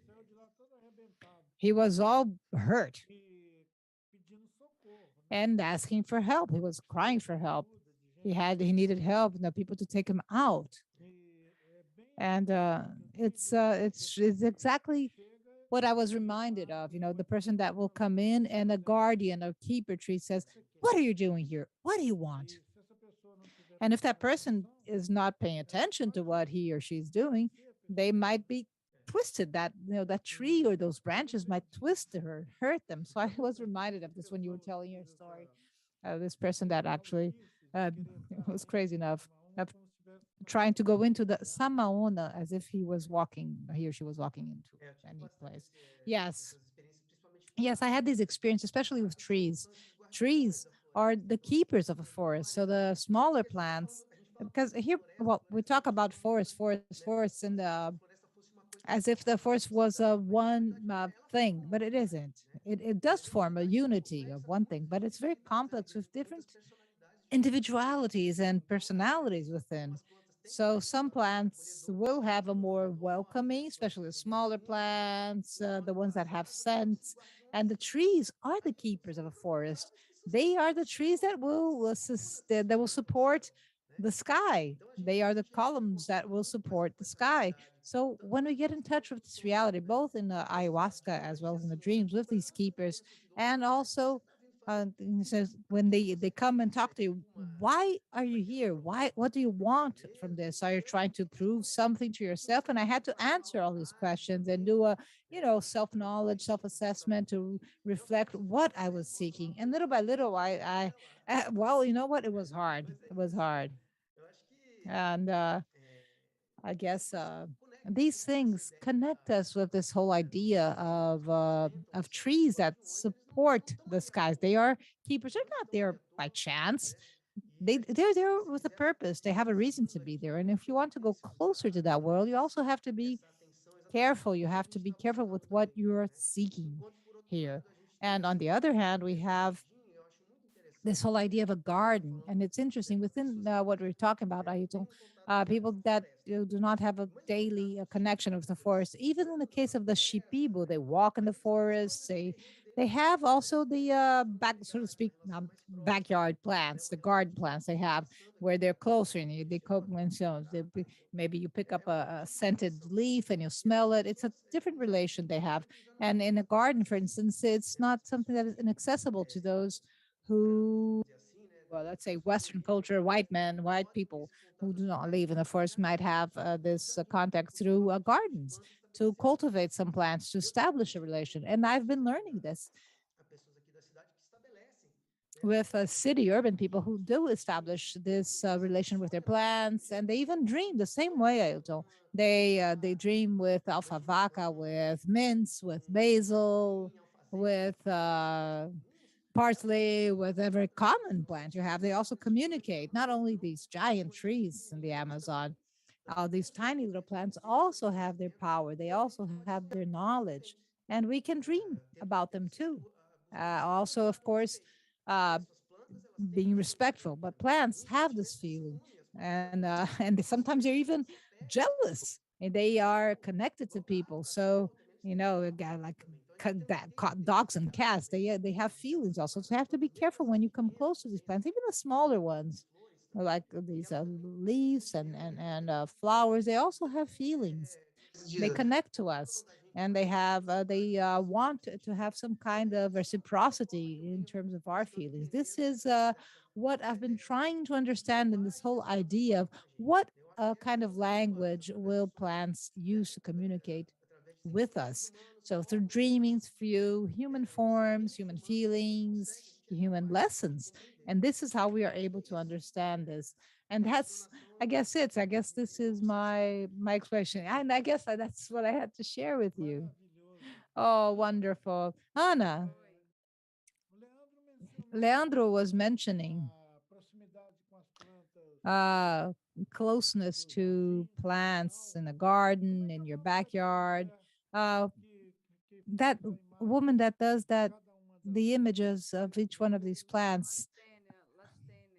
He was all hurt and asking for help. He was crying for help. He needed help, people to take him out. And it's exactly what I was reminded of. The person that will come in and a guardian or keeper tree says, "What are you doing here? What do you want?" And if that person is not paying attention to what he or she's doing, they might be twisted. That tree or those branches might twist or hurt them. So I was reminded of this when you were telling your story. This person that actually was crazy enough of trying to go into the samaona as if he or she was walking into any place. Yes, yes, I had this experience, especially with trees. Trees are the keepers of a forest. So the smaller plants, because here, well, we talk about forests, and as if the forest was a one thing, but it isn't. It does form a unity of one thing, but it's very complex with different individualities and personalities within. So some plants will have a more welcoming, especially the smaller plants, the ones that have scents. And the trees are the keepers of a forest. They are the trees that will support the sky. They are the columns that will support the sky. So when we get in touch with this reality, both in the ayahuasca as well as in the dreams with these keepers, and also he says when they come and talk to you, why are you here? Why? What do you want from this? Are you trying to prove something to yourself? And I had to answer all these questions and do a self knowledge, self assessment to reflect what I was seeking. And little by little, well, you know what? It was hard. It was hard. And I guess these things connect us with this whole idea of trees that support the skies. They are keepers. They're not there by chance. They're there with a purpose. They have a reason to be there. And if you want to go closer to that world, you also have to be careful. You have to be careful with what you're seeking here. And on the other hand, we have this whole idea of a garden. And it's interesting within what we're talking about, Ailton, people that do not have a daily connection with the forest. Even in the case of the Shipibo, they walk in the forest. They have also the back, so to speak, backyard plants, the garden plants they have where they're closer and they cope when maybe you pick up a scented leaf and you smell it. It's a different relation they have. And in a garden, for instance, it's not something that is inaccessible to those who, well, let's say Western culture, white men, white people who do not live in the forest might have this contact through gardens to cultivate some plants to establish a relation. And I've been learning this with city urban people who do establish this relation with their plants, and they even dream the same way. Ailton. They dream with alfavaca, with mints, with basil, with parsley, with every common plant you have. They also communicate. Not only these giant trees in the Amazon, these tiny little plants also have their power. They also have their knowledge, and we can dream about them too. Also, of course, uh, being respectful. But plants have this feeling, and and sometimes they're even jealous, and they are connected to people. So like dogs and cats, they have feelings also. So you have to be careful when you come close to these plants, even the smaller ones, like these leaves and flowers. They also have feelings. They connect to us, and they want to have some kind of reciprocity in terms of our feelings. This is what I've been trying to understand in this whole idea of what kind of language will plants use to communicate with us. So through dreaming, through human forms, human feelings, human lessons. And this is how we are able to understand this. And that's, I guess this is my explanation. And I guess that's what I had to share with you. Maravilhoso. Oh, wonderful. Anna, O Leandro mencionou Leandro was mentioning a proximidade com as plantas uh closeness do to jardim, no plants in quintal. the Como garden, é que é in o your nome daquela backyard. mulher Uh, que that faz a imagem woman that does de that, cada uma the images of each one of these plants. Lastênia.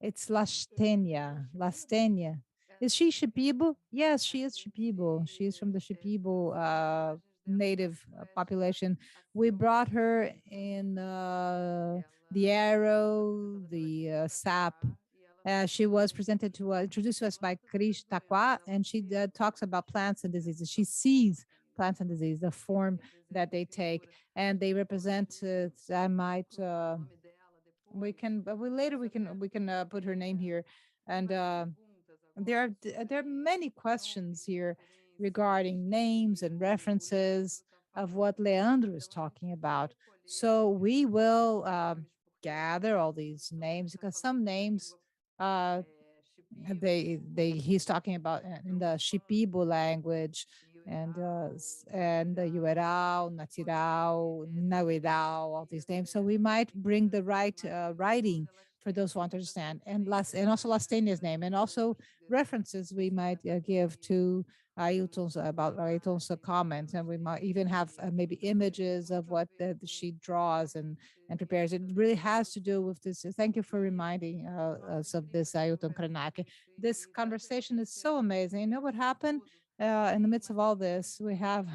It's ela é Lastenia. chimera? Lastenia. Is she Shipibo? Yes, she is A Shipibo. She is from the Shipibo imagens dela native nas flechas, population. We assim, brought her in the arrow, the sap. She was presented to introduced to us by Krish Takwa, and she talks about plants and diseases. She sees plants and disease, the form that they take, and they represent. I might. We can, but we later we can put her name here, and there are many questions here regarding names and references of what Leandro is talking about. So we will gather all these names because some names uh, he's talking about in the Shipibo language and the Yuerao, Natirao, Nawedao, all these names. So we might bring the right writing for those who want to understand, and also Lastenia's name, and also references we might give to Ailton's about Ailton's comments, and we might even have maybe images of what she draws and prepares. It really has to do with this. Thank you for reminding us of this, Ailton Krenak. This conversation is so amazing. You know what happened? In the midst of all this, we have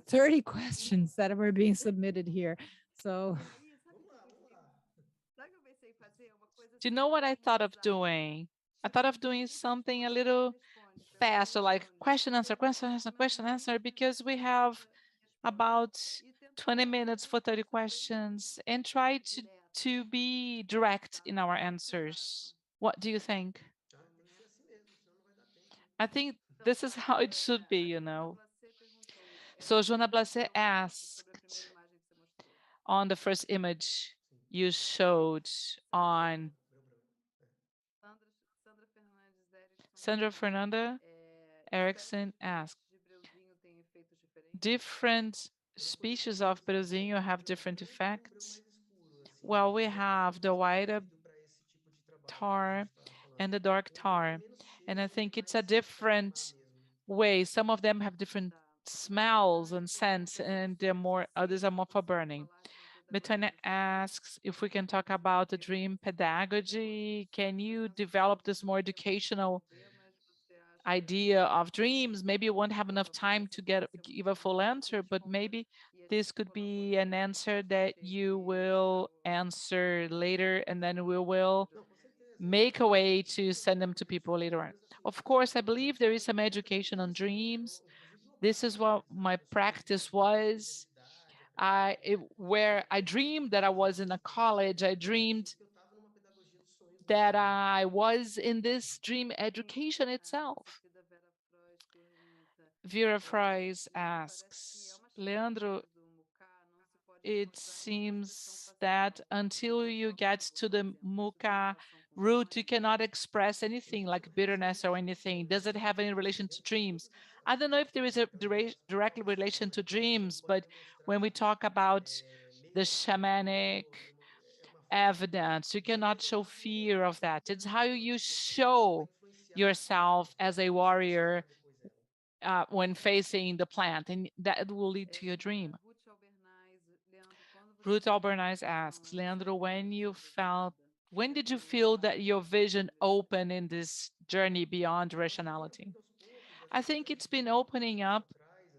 30 questions that were being submitted here. So Do you know what I thought of doing? I thought of doing something a little faster, like question, answer, question, answer, question, answer, because we have about 20 minutes for 30 questions and try to be direct in our answers. What do you think? Ah, tem que ser assim mesmo, senão não vai dar tempo, né? I think this is how it should be, you know. So Joana Blase asked on the first image you showed on Sandra Fernanda Erickson asked, different species of Breuzinho have different Tem um breu effects? mais escuro, assim, Well, we esse é mais have the white desenvolvido para esse tipo de trabalho aí que a tar gente estava falando. and the dark Tem um breu com tar. menos And I cheiro e think it's mais a para queimar different mesmo. way. Some of them have different smells and scents, and they're more, others are more for burning. Bettina asks if we can talk about the dream pedagogy. Can you develop this more educational idea of dreams? Maybe you won't have enough time to give a full answer, but maybe this could be an answer that you will answer later, and then we will Não, com certeza. make a way to send them to people later on. Of course, I believe there is some education on dreams. This is what my practice was. Where I dreamed that I was in a college, I dreamed that I was in this dream education itself. Vera Fries asks, Leandro, it seems that until you get to the muka root, you cannot express anything like bitterness or anything. Does it have any relation to dreams? I don't know if there is a direct relation to dreams, but when we talk about the shamanic evidence, you cannot show fear of that. It's how you show yourself as a warrior when facing the plant, and that will lead to your dream. Ruth Albernise asks, Leandro, when did you feel that your vision opened in this journey beyond rationality? I think it's been opening up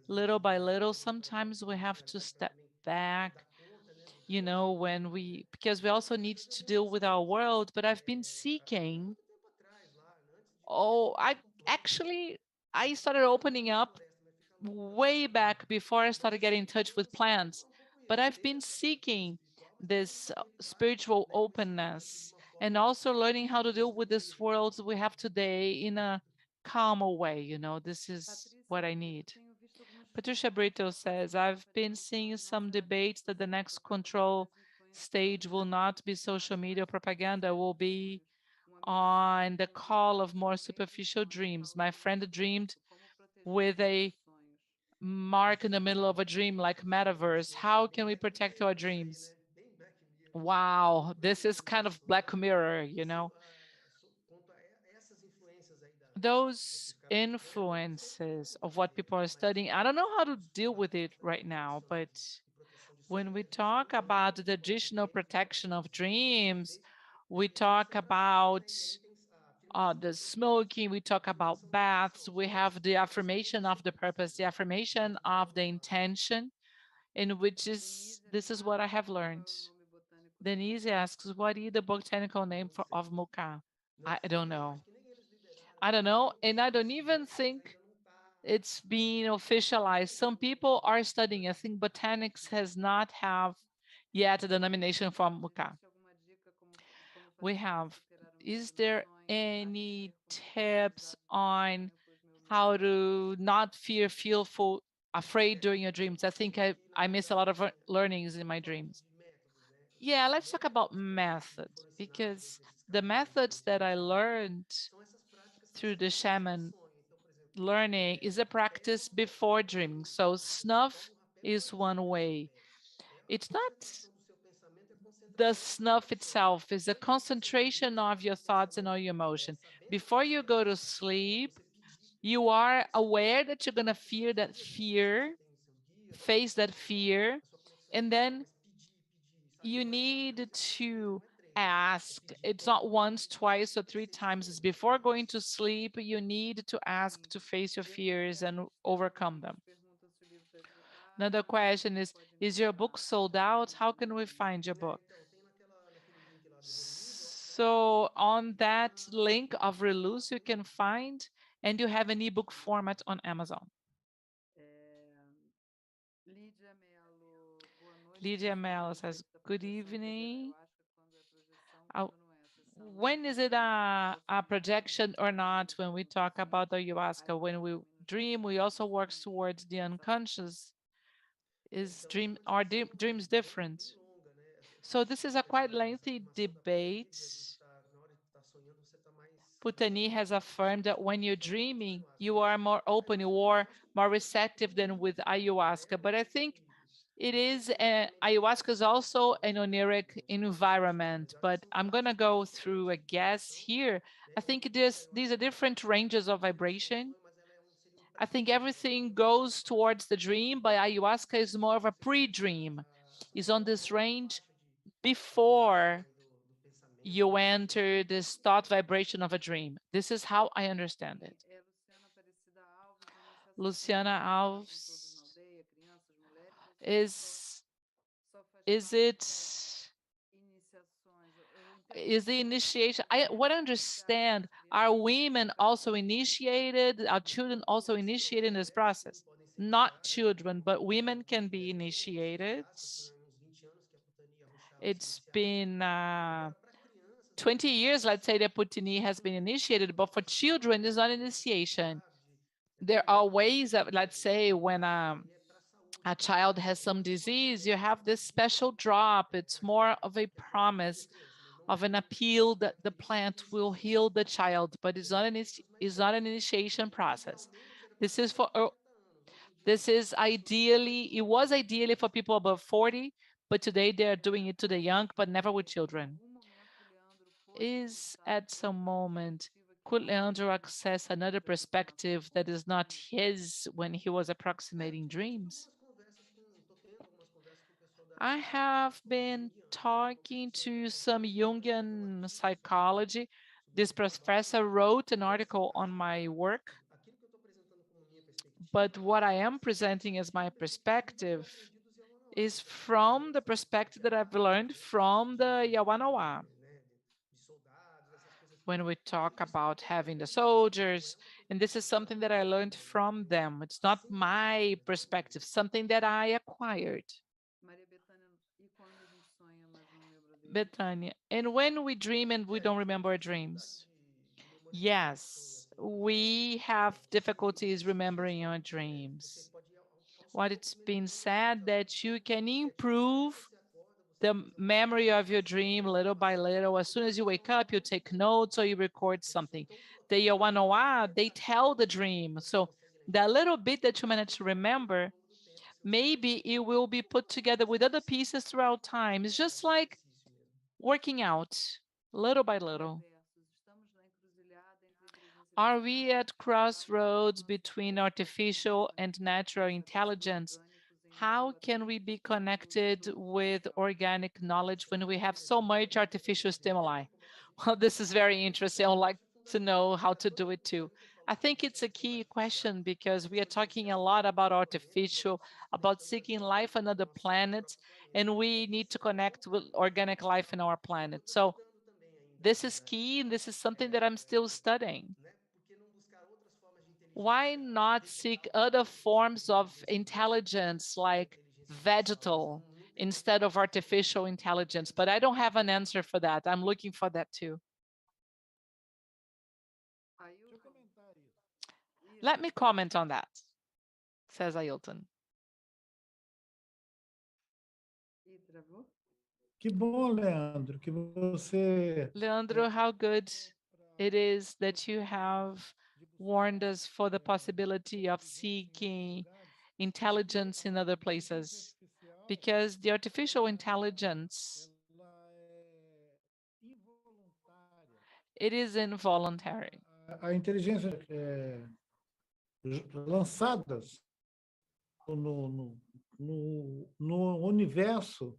little by little. Sometimes we have to step back, you know, because we also need to deal with our world, but I've been seeking. Oh, I started opening up way back before I started getting in touch with plants, but I've been seeking this spiritual openness and also learning how to deal with this world we have today in a calmer way. You know, this is what I need. Patricia Brito says, I've been seeing some debates that the next control stage will not be social media propaganda, will be on the call of more superficial dreams. My friend dreamed with a mark in the middle of a dream like metaverse. How can we protect our dreams? Wow, this is kind of Black Mirror, you know. Those influences of what people are studying, I don't know how to deal with it right now, but when we talk about the additional protection of dreams, we talk about the smoking, we talk about baths, we have the affirmation of the purpose, the affirmation of the intention, in which this is what I have learned. Denise asks, what is the botanical name of Muka? I don't know. I don't know, and I don't even think it's being officialized. Some people are studying. I think botanics has not have yet a denomination for Muka. We have, is there any tips on how to not feel afraid during your dreams? I think I miss a lot of learnings in my dreams. Yeah, let's talk about method, because the methods that I learned through the shaman learning is a practice before dreaming. So snuff is one way. It's not the snuff itself, is the concentration of your thoughts and all your emotion. Before you go to sleep, you are aware that you're going to fear that fear, face that fear, and then you need to ask. It's not once, twice, or three times. It's before going to sleep, you need to ask to face your fears and overcome them. Another question is your book sold out? How can we find your book? So on that link of Reluz, you can find, and you have an ebook format on Amazon. Lídia Mello says, good evening. When is it a projection or not when we talk about the ayahuasca? When we dream, we also work towards the unconscious. Are dreams different? So this is a quite lengthy debate. Putani has affirmed that when you're dreaming, you are more open, you are more receptive than with ayahuasca. But I think it is, ayahuasca is also an oneiric environment, but I'm gonna go through a guess here. I think these are different ranges of vibration. I think everything goes towards the dream, but ayahuasca is more of a pre-dream. Is on this range before you enter this thought vibration of a dream. This is how I understand it. Luciana Alves, is it, is the initiation, what I understand, are women also initiated, are children also initiated in this process? Not children, but women can be initiated. It's been 20 years, let's say, that Putini has been initiated, but for children, it's not initiation. There are ways of, let's say, when a child has some disease, you have this special drop. It's more of a promise of an appeal that the plant will heal the child, but it's not an initiation process. This is for, this is ideally, it was ideally for people above 40, but today they're doing it to the young, but never with children. Is at some moment, could Leandro access another perspective that is not his when he was approximating dreams? I have been talking to some Jungian psychology. This professor wrote an article on my work, but what I am presenting as my perspective is from the perspective that I've learned from the Yawanawa. When we talk about having the soldiers, and this is something that I learned from them. It's not my perspective, something that I acquired. Betania, and when we dream and we don't remember our dreams? Yes, we have difficulties remembering our dreams. What it's been said that you can improve the memory of your dream little by little. As soon as you wake up, you take notes or you record something. The Yawanoa, they tell the dream. So that little bit that you manage to remember, maybe it will be put together with other pieces throughout time. It's just like working out little by little. Are we at crossroads between artificial and natural intelligence? How can we be connected with organic knowledge when we have so much artificial stimuli? Well, this is very interesting. I would like to know how to do it too. I think it's a key question because we are talking a lot about artificial, about seeking life on other planets, and we need to connect with organic life in our planet. So this is key, and this is something that I'm still studying. Why not seek other forms of intelligence like vegetal instead of artificial intelligence? But I don't have an answer for that. I'm looking for that too. Let me comment on that, says Ailton. Que bom, Leandro, que você Leandro, how good it is that you have warned us for the possibility of seeking intelligence in other places, because the artificial intelligence, it is involuntary. a inteligência lançadas no universo.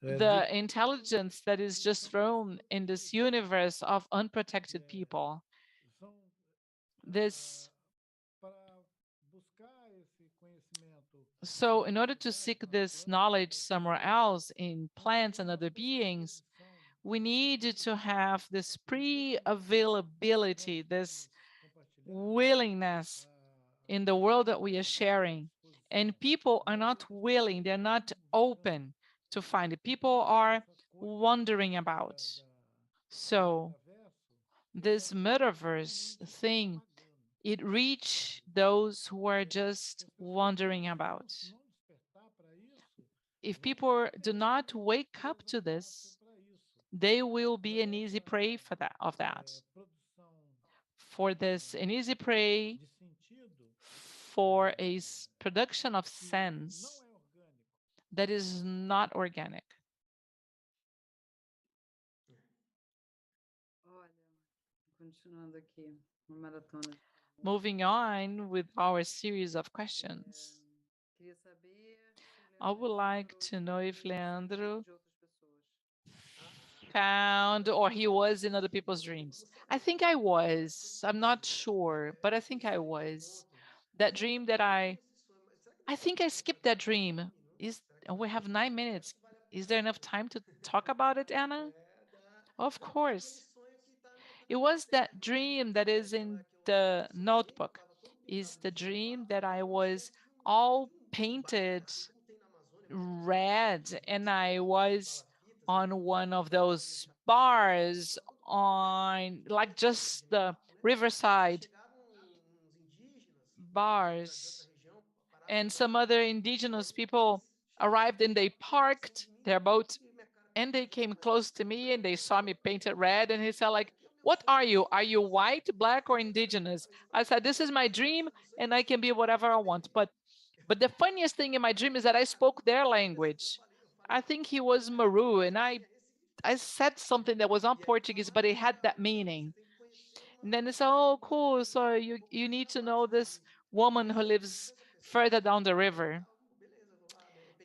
The intelligence that is just thrown in this universe of unprotected people. This, so in order to seek this knowledge somewhere else in plants and other beings, we need to have this pre-availability, this willingness in the world that we are sharing. And people are not willing, they're not open to find it. People are wondering about. So this metaverse thing, it reached those who are just wondering about. If people do not wake up to this, they will be an easy prey for that. For this, an easy prey for a production of sense that is not organic. Moving on with our series of questions. I would like to know if Leandro found or he was in other people's dreams. I think I was. I'm not sure, but I think I was. That dream that I think I skipped that dream. We have 9 minutes. Is there enough time to talk about it, Anna? Of course. It was that dream that is in the notebook. Is the dream that I was all painted red and I was on one of those bars on like just the riverside bars, and some other indigenous people arrived and they parked their boat and they came close to me and they saw me painted red and he said like, what are you? Are you white, black, or indigenous? I said, this is my dream and I can be whatever I want. But the funniest thing in my dream is that I spoke their language. I think he was Maru and I said something that was not Portuguese, but it had that meaning. And then it's, oh, cool. So you need to know this woman who lives further down the river.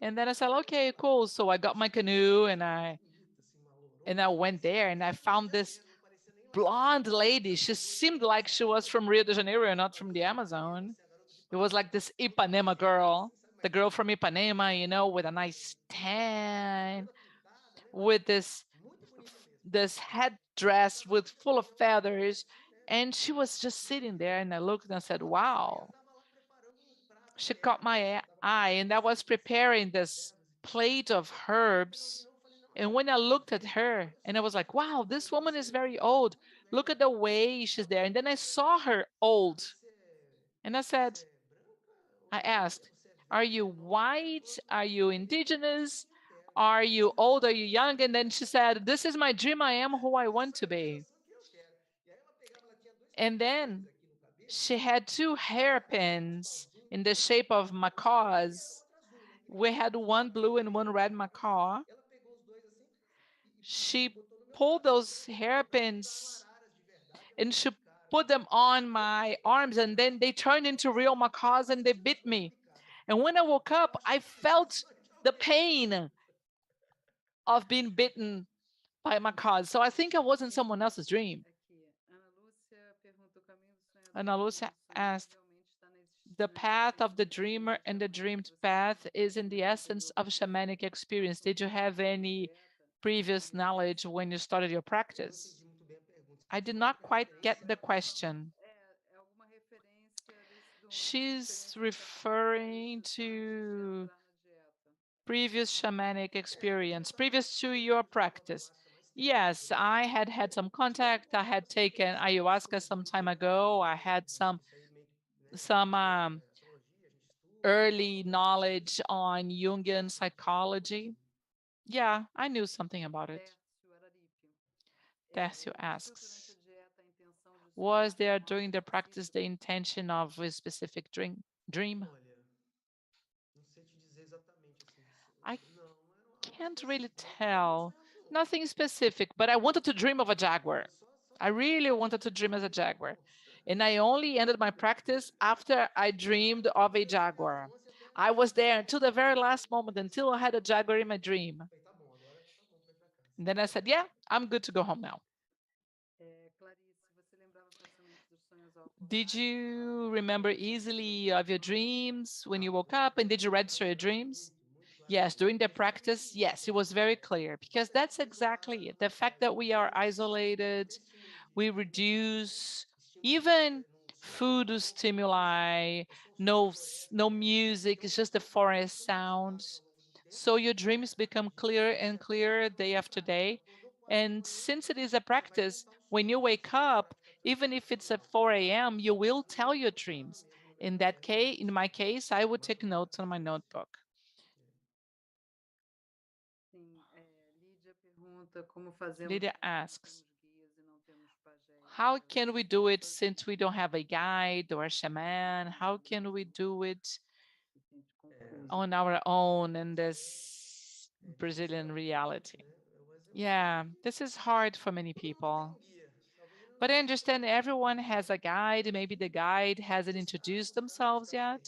And then I said, okay, cool. So I got my canoe and I went there and I found this blonde lady. She seemed like she was from Rio de Janeiro, not from the Amazon. It was like this Ipanema girl, the girl from Ipanema, you know, with a nice tan, with this headdress with full of feathers. And she was just sitting there and I looked and I said, wow. She caught my eye and I was preparing this plate of herbs. And when I looked at her and I was like, wow, this woman is very old. Look at the way she's there. And then I saw her old. And I said, I asked, are you white? Are you indigenous? Are you old? Are you young? And then she said, this is my dream. I am who I want to be. And then she had two hairpins in the shape of macaws. We had one blue and one red macaw. She pulled those hairpins and she put them on my arms and then they turned into real macaws and they bit me. And when I woke up, I felt the pain of being bitten by macaws. So I think I was in someone else's dream. Ana Lúcia asked, the path of the dreamer and the dreamed path is in the essence of shamanic experience. Did you have any previous knowledge when you started your practice? I did not quite get the question. She's referring to previous shamanic experience, previous to your practice. Yes, I had had some contact. I had taken ayahuasca some time ago. I had some early knowledge on Jungian psychology. Yeah, I knew something about it. Tércio asks, was there during the practice the intention of a specific dream? I can't really tell. Nothing specific, but I wanted to dream of a jaguar. I really wanted to dream as a jaguar. And I only ended my practice after I dreamed of a jaguar. I was there until the very last moment, until I had a jaguar in my dream. And then I said, yeah, I'm good to go home now. Did you remember easily of your dreams when you woke up, and did you register your dreams? Yes, during the practice, yes, it was very clear because that's exactly it. The fact that we are isolated, we reduce even food stimuli, no music, it's just the forest sounds. So your dreams become clearer and clearer day after day. And since it is a practice, when you wake up, even if it's at 4 a.m., you will tell your dreams. In that case, in my case, I would take notes on my notebook. Lydia asks, how can we do it since we don't have a guide or a shaman? How can we do it on our own in this Brazilian reality? Yeah, this is hard for many people. But I understand everyone has a guide. Maybe the guide hasn't introduced themselves yet.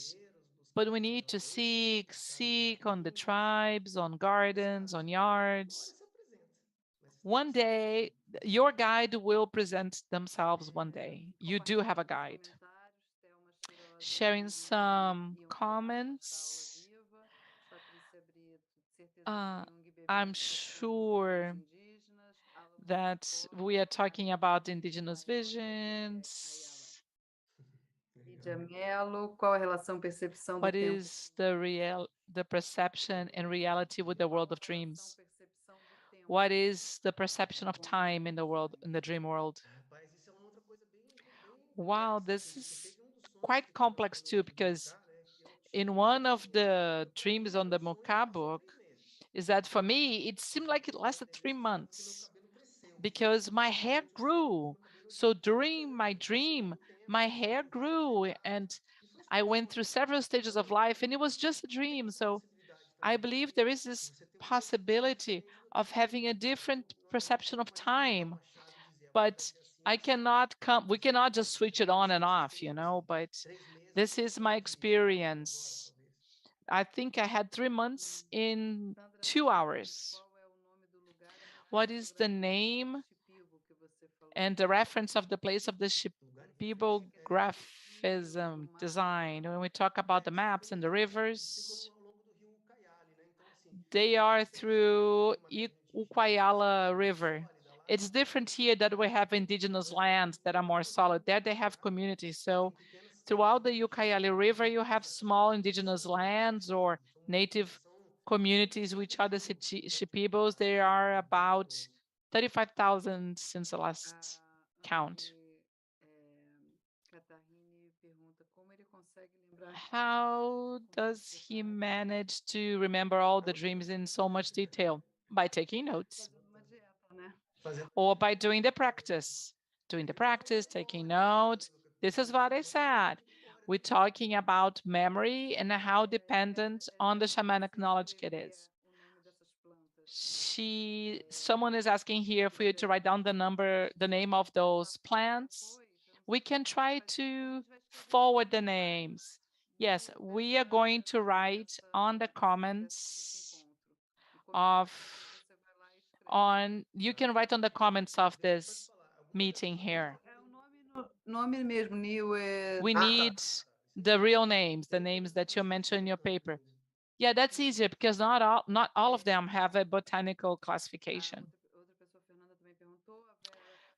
But we need to seek on the tribes, on gardens, on yards. One day, your guide will present themselves one day. You do have a guide. Sharing some comments. I'm sure that we are talking about indigenous visions. What is the perception and reality with the world of dreams? What is the perception of time in the world, in the dream world? Wow, this is quite complex too, because in one of the dreams on the Mocha book, is that for me, it seemed like it lasted 3 months because my hair grew. So during my dream, my hair grew and I went through several stages of life and it was just a dream. So I believe there is this possibility of having a different perception of time, but we cannot just switch it on and off, but this is my experience. I think I had 3 months in 2 hours. What is the name and the reference of the place of the Shipibo graphism design? When we talk about the maps and the rivers, they are through Uquayala River. It's different here that we have indigenous lands that are more solid. There they have communities. So throughout the Ucayali River, you have small indigenous lands or native communities, which are the Shipibos. There are about 35,000 since the last count. How does he manage to remember all the dreams in so much detail? By taking notes or by doing the practice. Doing the practice, taking notes. This is what I said. We're talking about memory and how dependent on the shamanic knowledge it is. Someone is asking here for you to write down the name of those plants. We can try to forward the names. Yes, we are going to write on the comments you can write on the comments of this meeting here. We need the real names, the names that you mentioned in your paper. Yeah, that's easier because not all of them have a botanical classification.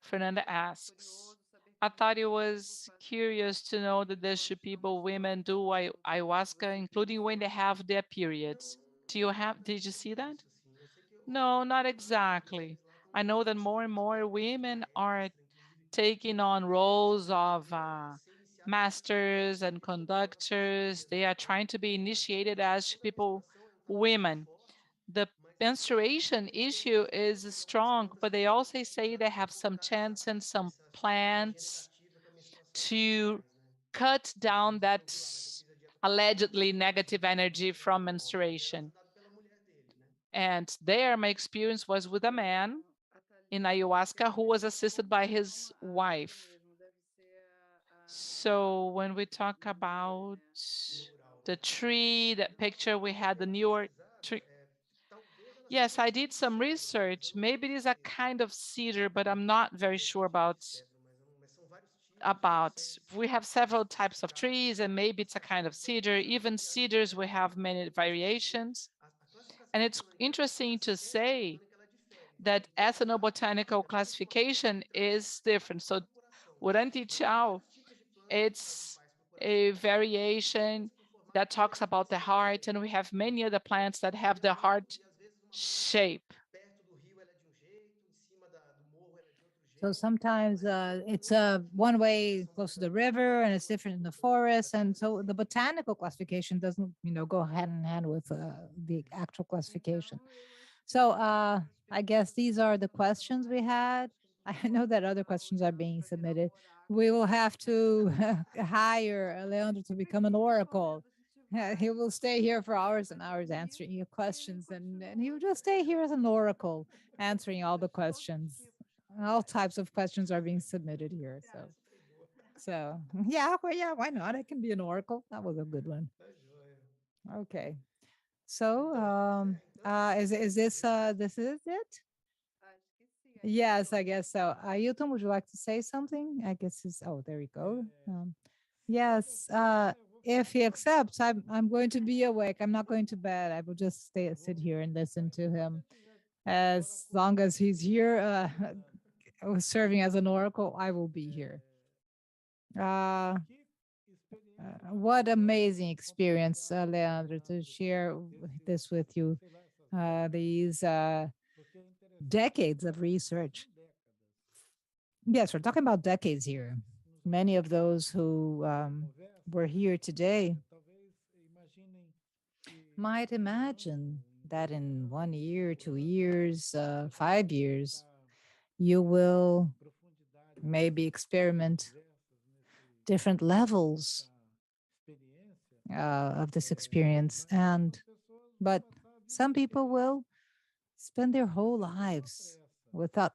Fernanda asks, I thought it was curious to know that the Shipibo women do ayahuasca, including when they have their periods. Did you see that? No, not exactly. I know that more and more women are taking on roles of masters and conductors. They are trying to be initiated as women. The menstruation issue is strong, but they also say they have some chants and some plants to cut down that allegedly negative energy from menstruation. And there, my experience was with a man in ayahuasca who was assisted by his wife. So when we talk about the tree, that picture we had, the New York tree. Yes, I did some research. Maybe it is a kind of cedar, but I'm not very sure we have several types of trees and maybe it's a kind of cedar. Even cedars, we have many variations. And it's interesting to say that ethnobotanical classification is different. So Urantichau, it's a variation that talks about the heart, and we have many other plants that have the heart shape. So sometimes it's one way close to the river and it's different in the forest. And so the botanical classification doesn't, go hand in hand with the actual classification. So I guess these are the questions we had. I know that other questions are being submitted. We will have to hire Leandro to become an oracle. He will stay here for hours and hours answering your questions, and he will just stay here as an oracle answering all the questions. All types of questions are being submitted here. So yeah, well, yeah, why not? I can be an oracle. That was a good one. Okay. So is this this is it? Yes, I guess so. Ailton, would you like to say something? I guess it's there we go. Yes, if he accepts, I'm going to be awake. I'm not going to bed. I will just sit here and listen to him. As long as he's here, serving as an oracle, I will be here. What amazing experience, Leandro, to share this with you. These decades of research. Yes, we're talking about decades here. Many of those who were here today might imagine that in 1 year, 2 years, 5 years, you will maybe experiment different levels of this experience. But some people will spend their whole lives without,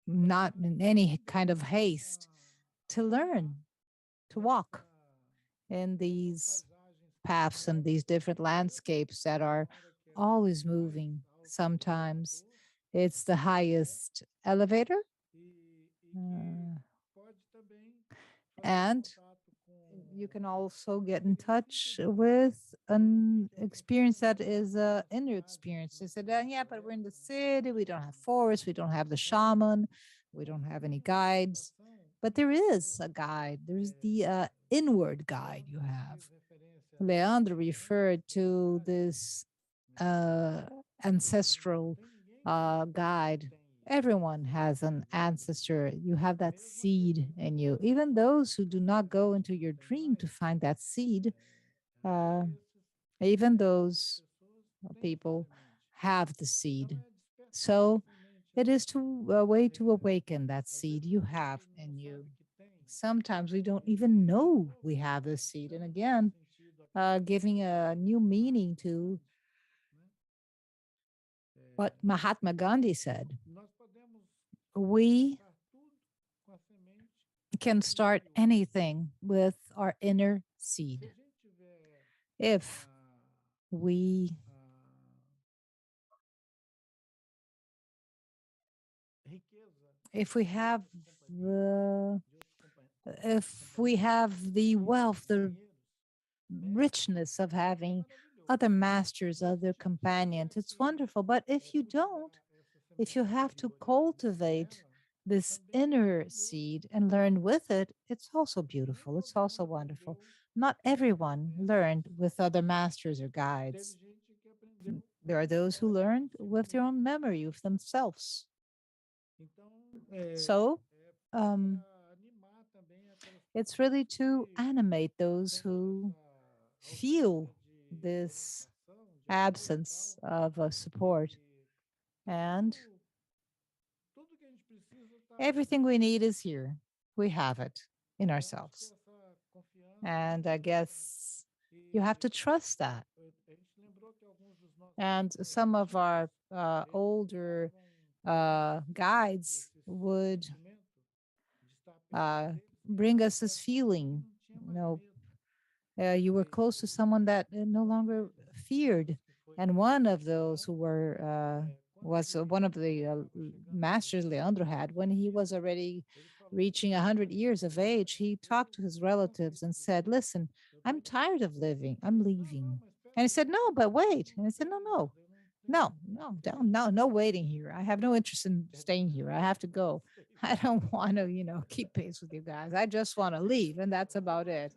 not in any kind of haste to learn, to walk in these paths and these different landscapes that are always moving. Sometimes it's the highest elevator. And you can also get in touch with an experience that is an inner experience. They said, yeah, but we're in the city, we don't have forests, we don't have the shaman, we don't have any guides. But there is a guide. There's the inward guide you have. Leandro referred to this ancestral guide. Everyone has an ancestor. You have that seed in you. Even those who do not go into your dream to find that seed, even those people have the seed. So it is a way to awaken that seed you have in you. Sometimes we don't even know we have this seed. And again, giving a new meaning to what Mahatma Gandhi said. We can start anything with our inner seed. If we have the wealth, the richness of having other masters, other companions, it's wonderful. But if you don't, if you have to cultivate this inner seed and learn with it, it's also beautiful. It's also wonderful. Not everyone learned with other masters or guides. There are those who learned with their own memory of themselves. So it's really to animate those who feel this absence of support. And everything we need is here. We have it in ourselves. And I guess you have to trust that. And some of our older guides would bring us this feeling, you were close to someone that no longer feared. And one of those who was one of the masters Leandro had, when he was already reaching 100 years of age, he talked to his relatives and said, listen, I'm tired of living. I'm leaving. And he said, no, but wait. And I said, no waiting here. I have no interest in staying here. I have to go. I don't want to, keep pace with you guys. I just want to leave. And that's about it.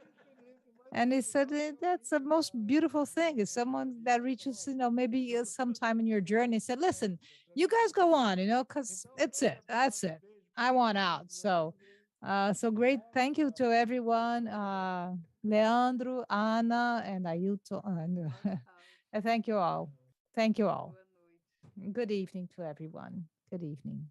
And he said, that's the most beautiful thing is someone that reaches, maybe sometime in your journey said, listen, you guys go on, because it's it. That's it. I want out. So great. Thank you to everyone. Leandro, Ana, and Ailton. And thank you all. Thank you all. Good evening to everyone. Good evening.